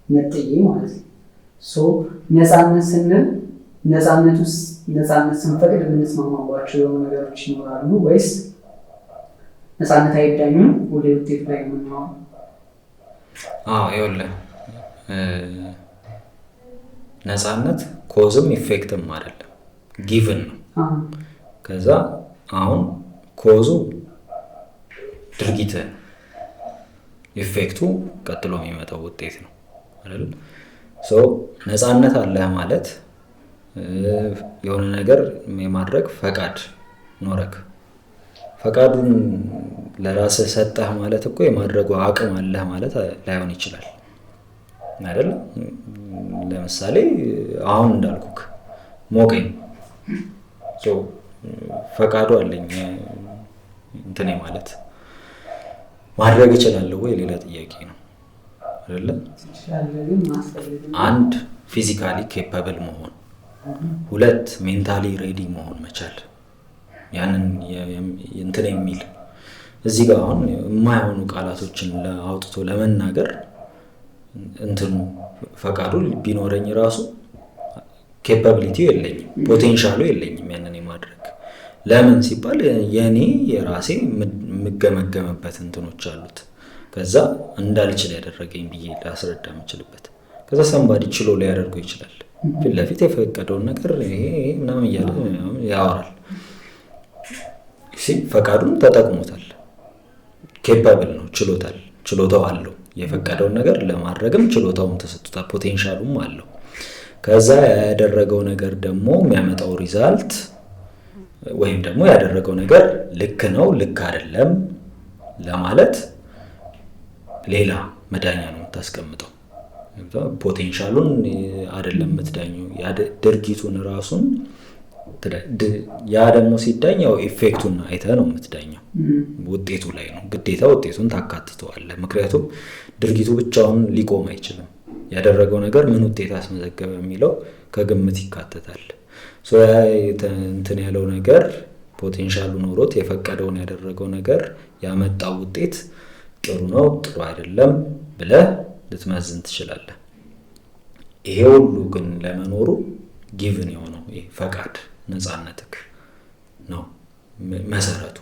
ነጥዬ ማለት ነው። ነፃነት ስንል ነፃነት ስንፈቅድ የምንስማማባቸው የሆኑ ነገሮች ይኖራሉ ወይስ ነፃነት አይዳኙም ወደ ውጤት ላይ የምንሆነው? ይኸውልህ ነፃነት ኮዝም ኢፌክትም አይደለም፣ ጊቭን ነው። ከዛ አሁን ኮዙ ድርጊት፣ ኢፌክቱ ቀጥሎ የሚመጣው ውጤት ነው አይደል? ነፃነት አለህ ማለት የሆነ ነገር የማድረግ ፈቃድ ኖረክ፣ ፈቃዱን ለራስህ ሰጠህ ማለት እኮ የማድረጉ አቅም አለህ ማለት ላይሆን ይችላል አይደል? ለምሳሌ አሁን እንዳልኩክ ሞቀኝ፣ ፈቃዱ አለኝ እንትኔ ማለት ማድረግ እችላለሁ ወይ ሌላ ጥያቄ ነው አይደለ? አንድ ፊዚካሊ ኬፓብል መሆን፣ ሁለት ሜንታሊ ሬዲ መሆን መቻል። ያንን እንትን የሚል እዚህ ጋር አሁን የማይሆኑ ቃላቶችን አውጥቶ ለመናገር እንትኑ ፈቃዱ ቢኖረኝ ራሱ ኬፓቢሊቲው የለኝም፣ ፖቴንሻሉ የለኝም ያንን የማድረግ። ለምን ሲባል የኔ የራሴ የምገመገምበት እንትኖች አሉት። ከዛ እንዳልችል ያደረገኝ ብዬ ላስረዳ የምችልበት። ከዛ ሰንባዲ ችሎ ሊያደርገው ይችላል። ፊት ለፊት የፈቀደውን ነገር ይሄ ምናምን እያለ ያወራል። ፈቃዱን ተጠቅሞታል፣ ኬፓብል ነው፣ ችሎታው አለው። የፈቀደውን ነገር ለማድረግም ችሎታውም ተሰጥቶታል፣ ፖቴንሻሉም አለው። ከዛ ያደረገው ነገር ደግሞ የሚያመጣው ሪዛልት ወይም ደግሞ ያደረገው ነገር ልክ ነው ልክ አይደለም ለማለት ሌላ መዳኛ ነው የምታስቀምጠው። ፖቴንሻሉን አይደለም የምትዳኘው፣ ድርጊቱን ራሱን። ያ ደግሞ ሲዳኝ ያው ኢፌክቱን አይተህ ነው የምትዳኘው፣ ውጤቱ ላይ ነው። ግዴታ ውጤቱን ታካትተዋለህ። ምክንያቱም ድርጊቱ ብቻውን ሊቆም አይችልም። ያደረገው ነገር ምን ውጤት አስመዘገበ የሚለው ከግምት ይካተታል። እንትን ያለው ነገር ፖቴንሻሉ ኖሮት የፈቀደውን ያደረገው ነገር ያመጣው ውጤት ጥሩ ነው ጥሩ አይደለም ብለህ ልትመዝን ትችላለህ። ይሄ ሁሉ ግን ለመኖሩ ጊቭን የሆነው ይሄ ፈቃድ ነፃነትክ ነው መሰረቱ።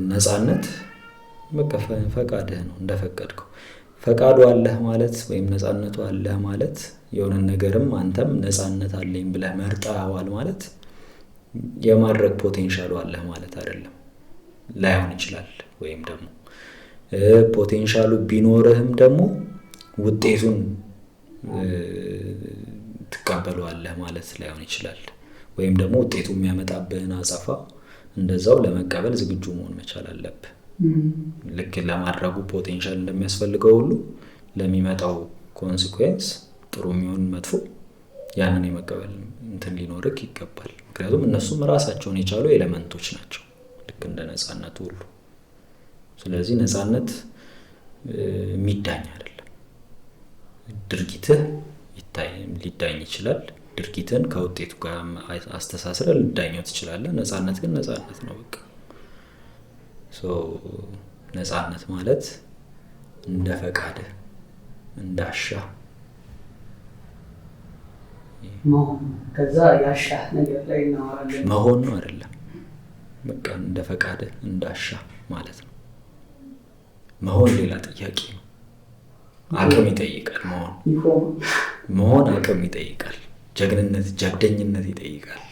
ነፃነት በቃ ፈቃድህ ነው እንደፈቀድከው። ፈቃዱ አለህ ማለት ወይም ነፃነቱ አለህ ማለት የሆነ ነገርም አንተም ነፃነት አለኝ ብለህ መርጠዋል ማለት የማድረግ ፖቴንሻሉ አለህ ማለት አይደለም። ላይሆን ይችላል። ወይም ደግሞ ፖቴንሻሉ ቢኖርህም ደግሞ ውጤቱን ትቀበለዋለህ ማለት ላይሆን ይችላል። ወይም ደግሞ ውጤቱ የሚያመጣብህን አጸፋ እንደዛው ለመቀበል ዝግጁ መሆን መቻል አለብህ። ልክ ለማድረጉ ፖቴንሻል እንደሚያስፈልገው ሁሉ ለሚመጣው ኮንሲኩዌንስ ጥሩ የሚሆን መጥፎ ያንን የመቀበል እንትን ሊኖርክ ይገባል። ምክንያቱም እነሱም ራሳቸውን የቻሉ ኤሌመንቶች ናቸው ልክ እንደ ነፃነት ሁሉ። ስለዚህ ነፃነት የሚዳኝ አይደለም። ድርጊትህ ሊዳኝ ይችላል። ድርጊትን ከውጤቱ ጋር አስተሳስረ ልዳኘው ትችላለህ። ነፃነት ግን ነፃነት ነው በቃ። ነፃነት ማለት እንደ ፈቃድህ እንዳሻ ከዛ ያሻ ነገር ላይ እናወራለን መሆን ነው አይደለም። በቃ እንደ ፈቃድህ እንዳሻ ማለት ነው። መሆን ሌላ ጥያቄ ነው። አቅም ይጠይቃል። መሆን አቅም ይጠይቃል። ጀግንነት፣ ጀብደኝነት ይጠይቃል።